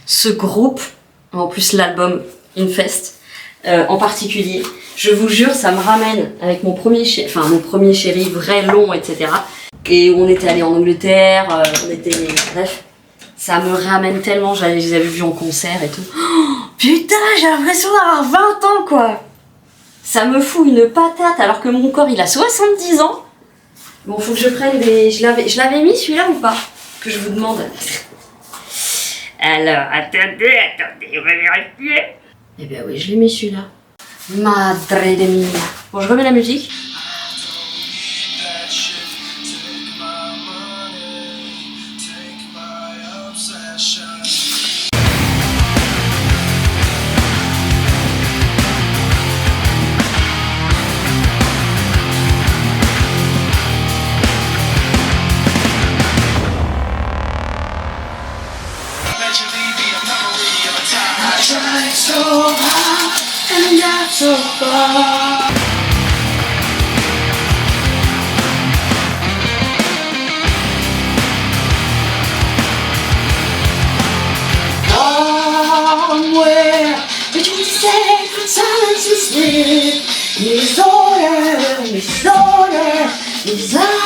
Ce groupe, en plus l'album Infest en particulier, je vous jure, ça me ramène avec mon premier chéri vrai long, etc. Et on était allé en Angleterre, bref, ça me ramène tellement, je les avais vus en concert et tout. Oh, putain, j'ai l'impression d'avoir 20 ans, quoi. Ça me fout une patate alors que mon corps, il a 70 ans. Bon, faut que je prenne des... Je l'avais mis celui-là ou pas? Que je vous demande. Alors, attendez, on va vérifier. Eh bien oui, je l'ai mis celui-là. Madre de mia. Bon, je remets la musique. So hard and got so far. Somewhere between sacred silence and sleep, disorder, disorder, disorder.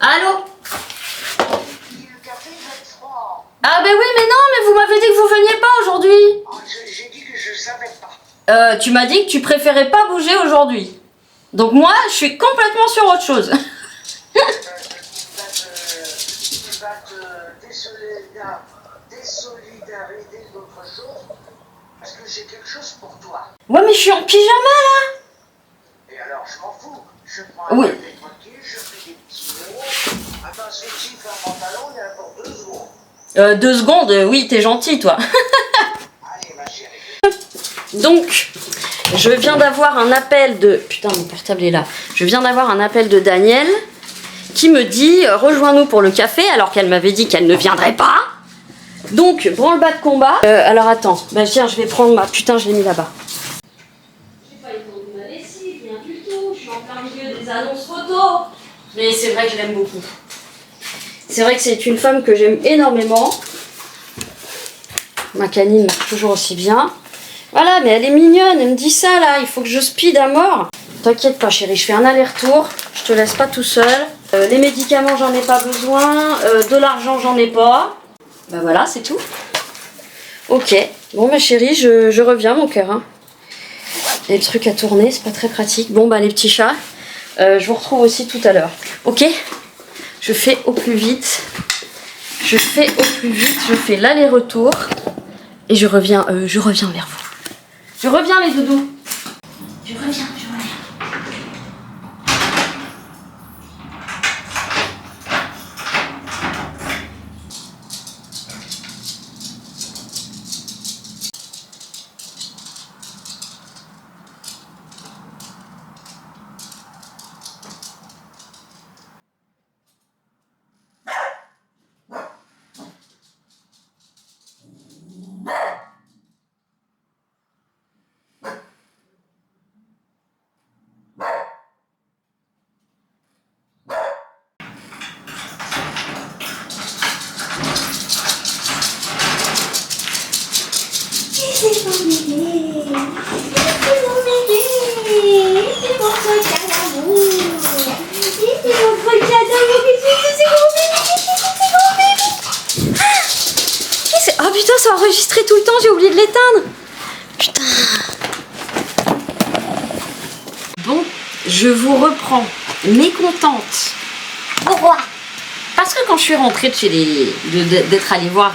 Allô? Ah ben oui, mais non, mais vous m'avez dit que vous veniez pas aujourd'hui. J'ai dit que je savais pas. Tu m'as dit que tu préférais pas bouger aujourd'hui. Donc moi, je suis complètement sur autre chose. Tu vas te désolidariser d'autre chose parce que j'ai quelque chose pour toi. Ouais, mais je suis en pyjama là. Et alors, je m'en fous. Je prends un Oui. café tranquille, je fais des petits mots. Attends, ce petit fait un pantalon, il y en a pour 2 secondes. 2 secondes, oui, t'es gentil toi. Allez, ma chérie. Donc, je viens d'avoir un appel de... Putain, mon portable est là. Je viens d'avoir un appel de Daniel qui me dit « Rejoins-nous pour le café » alors qu'elle m'avait dit qu'elle ne viendrait pas. Donc, branle-bas de combat. Alors attends, bah tiens, je vais prendre ma... Putain, je l'ai mis là-bas. annonces photos. Mais c'est vrai que je l'aime beaucoup. C'est vrai que c'est une femme que j'aime énormément. Ma canine marche toujours aussi bien. Voilà, mais elle est mignonne, elle me dit ça là, il faut que je speed à mort. T'inquiète pas chérie, je fais un aller-retour, je te laisse pas tout seul. Les médicaments j'en ai pas besoin, de l'argent j'en ai pas. Bah voilà, c'est tout. Ok, bon ma chérie, je reviens mon cœur. Hein. Il y a des trucs à tourner, c'est pas très pratique. Bon bah les petits chats, je vous retrouve aussi tout à l'heure. Ok, je fais au plus vite. Je fais l'aller-retour. Et je reviens vers vous. Je reviens les doudous. Je reviens. C'est mon bébé, c'est mon bébé, c'est mon truc à l'amour, c'est mon truc à l'amour, c'est mon bébé, oh putain, ça a enregistré tout le temps, j'ai oublié de l'éteindre. Putain. Bon, je vous reprends, mécontente. Pourquoi? Parce que quand je suis rentrée de chez d'être allée voir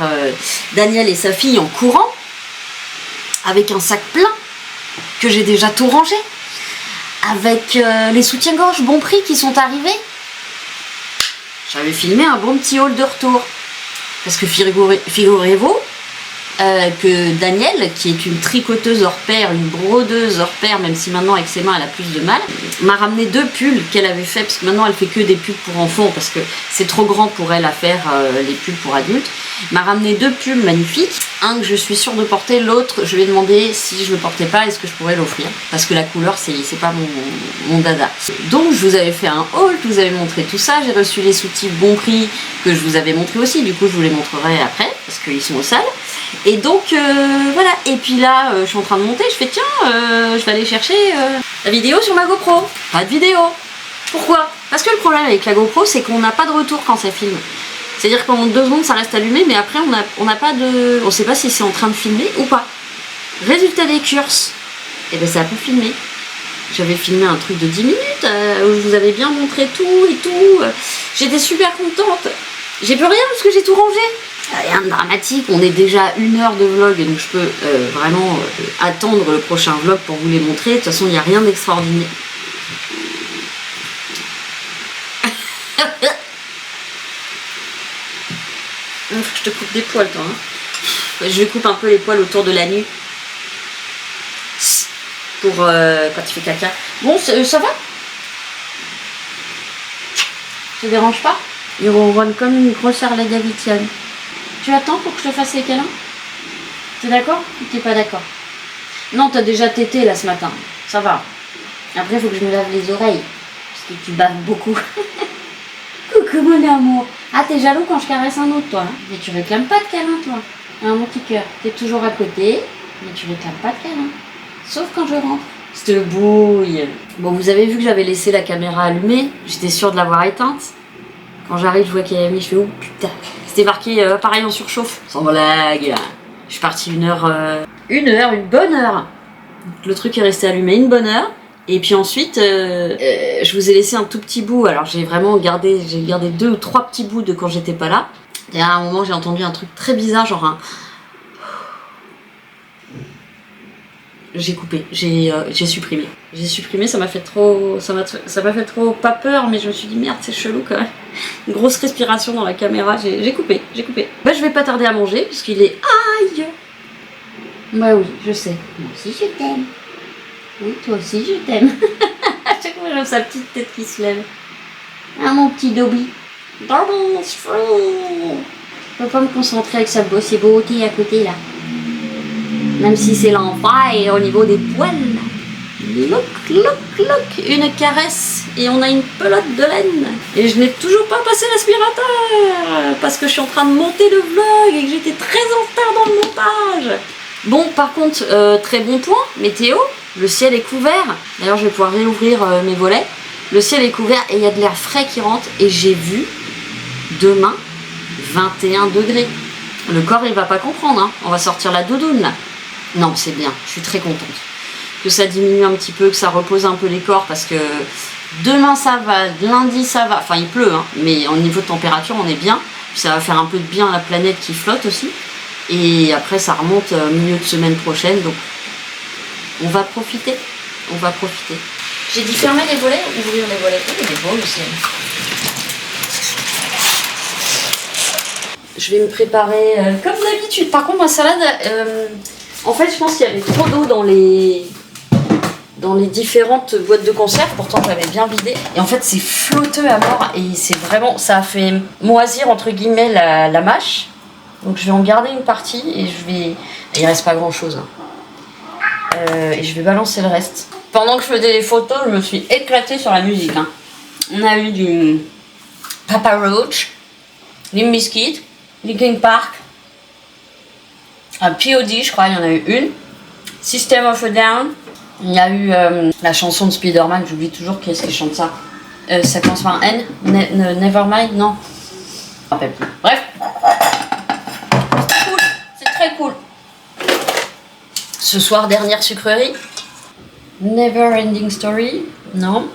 Daniel et sa fille en courant, avec un sac plein, que j'ai déjà tout rangé, avec les soutiens-gorge bon prix qui sont arrivés, j'avais filmé un bon petit haul de retour. Parce que figurez-vous que Daniel, qui est une tricoteuse hors pair, une brodeuse hors pair, même si maintenant avec ses mains elle a plus de mal, m'a ramené 2 pulls qu'elle avait fait, parce que maintenant elle fait que des pulls pour enfants, parce que c'est trop grand pour elle à faire les pulls pour adultes. M'a ramené 2 pulls magnifiques, un que je suis sûre de porter, l'autre je lui ai demandé si je le portais pas, est-ce que je pourrais l'offrir, parce que la couleur c'est pas mon dada. Donc je vous avais fait un haul, je vous avais montré tout ça, j'ai reçu les soutifs bon prix que je vous avais montré aussi, du coup je vous les montrerai après, parce qu'ils sont au sale. Et donc voilà, et puis là je suis en train de monter, je fais tiens, je vais aller chercher la vidéo sur ma GoPro. Pas de vidéo. Pourquoi? Parce que le problème avec la GoPro c'est qu'on n'a pas de retour quand ça filme. C'est-à-dire qu'en 2 secondes ça reste allumé, mais après on n'a pas de... On sait pas si c'est en train de filmer ou pas. Résultat des courses, et ben ça a pas filmé. J'avais filmé un truc de 10 minutes où je vous avais bien montré tout et tout. J'étais super contente. J'ai plus rien parce que j'ai tout rangé. Rien de dramatique, on est déjà à 1 heure de vlog, donc je peux vraiment attendre le prochain vlog pour vous les montrer. De toute façon, il n'y a rien d'extraordinaire. Je te coupe des poils, toi. Hein. Je lui coupe un peu les poils autour de la nuque. Pour quand tu fais caca. Bon, ça va? Ça te dérange pas? Il ronronne comme une grosse Harley Davidson. Tu attends pour que je te fasse les câlins? T'es d'accord ou t'es pas d'accord? Non, t'as déjà tété là ce matin. Ça va. Après, il faut que je me lave les oreilles. Parce que tu baves beaucoup. Coucou mon amour. Ah, t'es jaloux quand je caresse un autre, toi. Hein? Mais tu réclames pas de câlin, toi. Hein, mon petit cœur. T'es toujours à côté. Mais tu réclames pas de câlin. Sauf quand je rentre. Cette bouille. Bon, vous avez vu que j'avais laissé la caméra allumée. J'étais sûre de l'avoir éteinte. Quand j'arrive, je vois qu'elle a mis, je fais oh putain. C'était marqué appareil en surchauffe. Sans blague. Je suis partie 1 heure. Une bonne heure. Le truc est resté allumé 1 bonne heure. Et puis ensuite, je vous ai laissé un tout petit bout. Alors j'ai vraiment gardé, 2 ou 3 petits bouts de quand j'étais pas là. Et à un moment, j'ai entendu un truc très bizarre, genre un... J'ai coupé, j'ai supprimé. J'ai supprimé, ça m'a fait trop... Ça m'a fait trop pas peur, mais je me suis dit merde, c'est chelou quand même. Une grosse respiration dans la caméra, j'ai coupé. Bah je vais pas tarder à manger, puisqu'il est... Aïe! Bah oui, je sais. Moi aussi je t'aime. Oui, toi aussi je t'aime. À chaque fois, j'ai sa petite tête qui se lève. Ah, mon petit Dobby. Dobby is free. Je peux pas me concentrer avec ses beautés à côté, là. Même si c'est l'enfer au niveau des poils. Loc, loc, loc, une caresse et on a une pelote de laine. Et je n'ai toujours pas passé l'aspirateur parce que je suis en train de monter le vlog et que j'étais très en retard dans le montage. Bon, par contre, très bon point, météo, le ciel est couvert. D'ailleurs, je vais pouvoir réouvrir mes volets. Le ciel est couvert et il y a de l'air frais qui rentre et j'ai vu demain 21 degrés. Le corps, il va pas comprendre, hein. On va sortir la doudoune là. Non, c'est bien, je suis très contente. Que ça diminue un petit peu, que ça repose un peu les corps parce que demain ça va, lundi ça va, enfin il pleut, hein, mais au niveau de température on est bien. Ça va faire un peu de bien à la planète qui flotte aussi. Et après ça remonte milieu de semaine prochaine, donc on va profiter. On va profiter. J'ai dit fermer les volets, ouvrir les volets. Oh, il est beau le ciel. Je vais me préparer comme d'habitude. Par contre ma salade, en fait je pense qu'il y avait trop d'eau dans les différentes boîtes de conserve, pourtant j'avais bien vidé. Et en fait c'est flotteux à mort et c'est vraiment, ça a fait moisir entre guillemets la mâche. Donc je vais en garder une partie et il reste pas grand chose. Hein. Et je vais balancer le reste. Pendant que je faisais les photos, je me suis éclatée sur la musique. Hein. On a eu du Papa Roach, Limp Bizkit, Linkin Park, POD, je crois, il y en a eu une. System of a Down. Il y a eu la chanson de Spider-Man, j'oublie toujours qui est-ce qui chante ça. Ça commence par un N, Nevermind, non. Je me rappelle plus. Bref. C'est cool, c'est très cool. Ce soir, dernière sucrerie. Never Ending Story, non.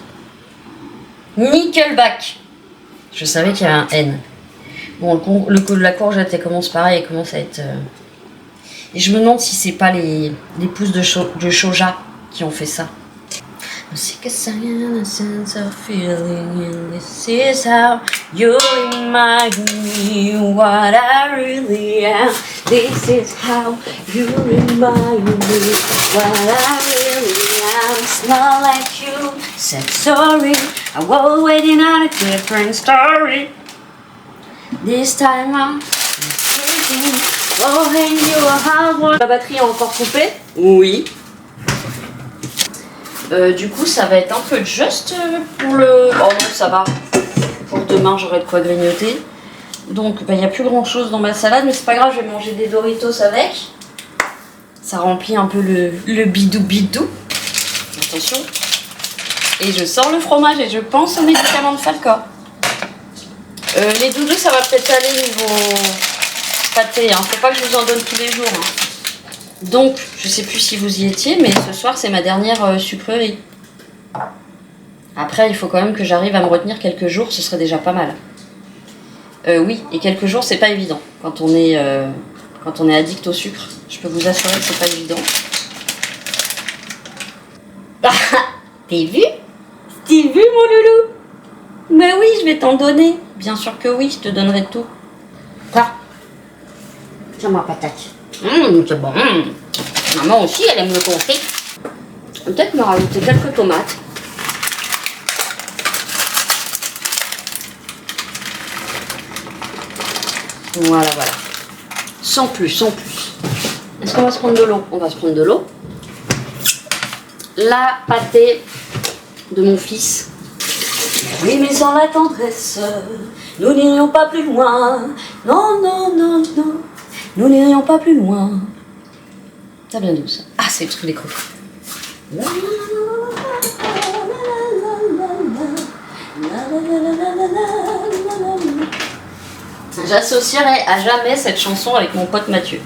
Nickelback. Je savais qu'il y avait un N. Bon, la courgette, elle commence pareil, elle commence à être... Et je me demande si c'est pas les pousses de Shoja qui ont fait ça. Sick as I am, a sense of feeling, and this is how you remind me what I really am. This is how you remind me what I really am. It's not like you said sorry. I was waiting on a different story. This time I'm thinking, oh, and you are hard. La batterie est encore coupée? Oui. Du coup, ça va être un peu juste pour le... Oh non, ça va. Pour demain, j'aurai de quoi grignoter. Donc, il n'y a plus grand chose dans ma salade, mais c'est pas grave, je vais manger des Doritos avec. Ça remplit un peu le bidou-bidou. Attention. Et je sors le fromage et je pense aux médicaments de Falcor. Les doudous, ça va peut-être aller niveau pâté. Hein. Faut pas que je vous en donne tous les jours. Hein. Donc, je sais plus si vous y étiez, mais ce soir, c'est ma dernière sucrerie. Après, il faut quand même que j'arrive à me retenir quelques jours, ce serait déjà pas mal. Oui, et quelques jours, c'est pas évident. Quand on est addict au sucre, je peux vous assurer que c'est pas évident. T'es vu? T'es vu, mon loulou? Mais oui, je vais t'en donner. Bien sûr que oui, je te donnerai tout. Quoi? Tiens ma patate. C'est bon. Maman aussi, elle aime le confit. Peut-être me rajouter quelques tomates. Voilà, voilà. Sans plus, sans plus. Est-ce qu'on va se prendre de l'eau? On va se prendre de l'eau. La pâtée de mon fils. Oui, mais sans la tendresse, nous n'irions pas plus loin. Non, non, non, non. Nous n'irions pas plus loin. Ça vient d'où ça? Ah, c'est le truc des crocs. J'associerai à jamais cette chanson avec mon pote Mathieu.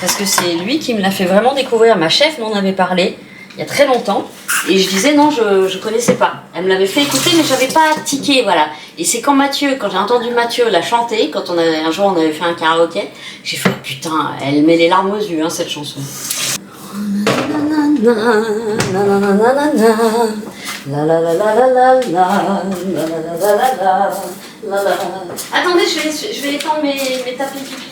Parce que c'est lui qui me l'a fait vraiment découvrir. Ma chef m'en avait parlé il y a très longtemps. Et je disais non, je connaissais pas. Elle me l'avait fait écouter, mais j'avais pas tiqué, voilà. Et c'est quand j'ai entendu Mathieu la chanter, un jour on avait fait un karaoké, j'ai fait putain, elle met les larmes aux yeux, hein, cette chanson. Attendez, je vais étendre mes tapis de pipi.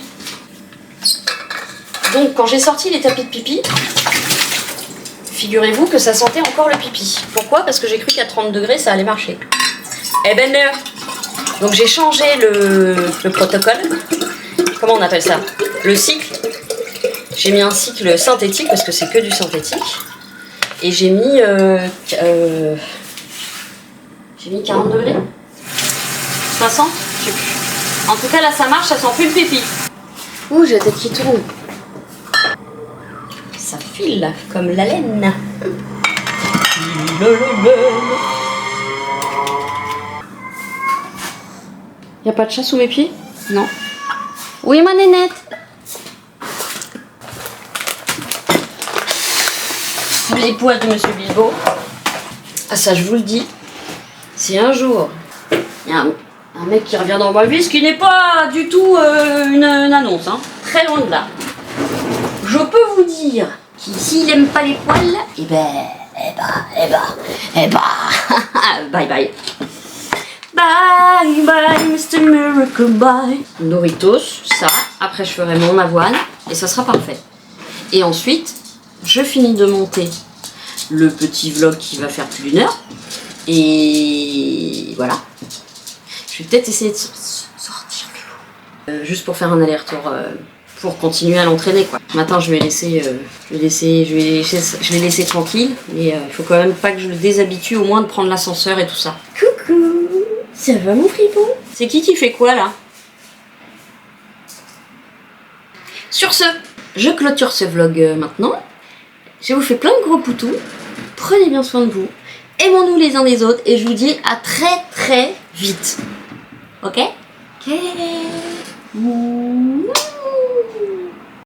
Donc quand j'ai sorti les tapis de pipi, figurez-vous que ça sentait encore le pipi. Pourquoi? Parce que j'ai cru qu'à 30 degrés ça allait marcher. Eh ben non. Donc j'ai changé le protocole. Comment on appelle ça? Le cycle. J'ai mis un cycle synthétique parce que c'est que du synthétique. Et j'ai mis 40 degrés 60, je sais plus. En tout cas là ça marche, ça sent plus le pépi. Ouh, j'ai la tête qui tourne. Ça file comme la laine. Y a pas de chat sous mes pieds? Non. Oui ma nénette. Les poils de Monsieur Bilbo. Ah ça je vous le dis. Si un jour il y a un mec qui revient dans ma vie, ce qui n'est pas du tout une annonce, hein. Très loin de là. Je peux vous dire qu'il s'il aime pas les poils, bye bye. Bye bye Mr. Miracle bye. Doritos, ça, après je ferai mon avoine et ça sera parfait. Et ensuite, je finis de monter le petit vlog qui va faire plus d'1 heure. Et voilà. Je vais peut-être essayer de sortir plus haut. Juste pour faire un aller-retour, pour continuer à l'entraîner quoi. Maintenant je vais laisser tranquille. Mais il faut quand même pas que je le déshabitue au moins de prendre l'ascenseur et tout ça. Coucou, ça va mon fripon? C'est qui fait quoi là? Sur ce, je clôture ce vlog maintenant. Je vous fais plein de gros poutous. Prenez bien soin de vous. Aimons-nous les uns des autres. Et je vous dis à très très vite. Ok? Ok.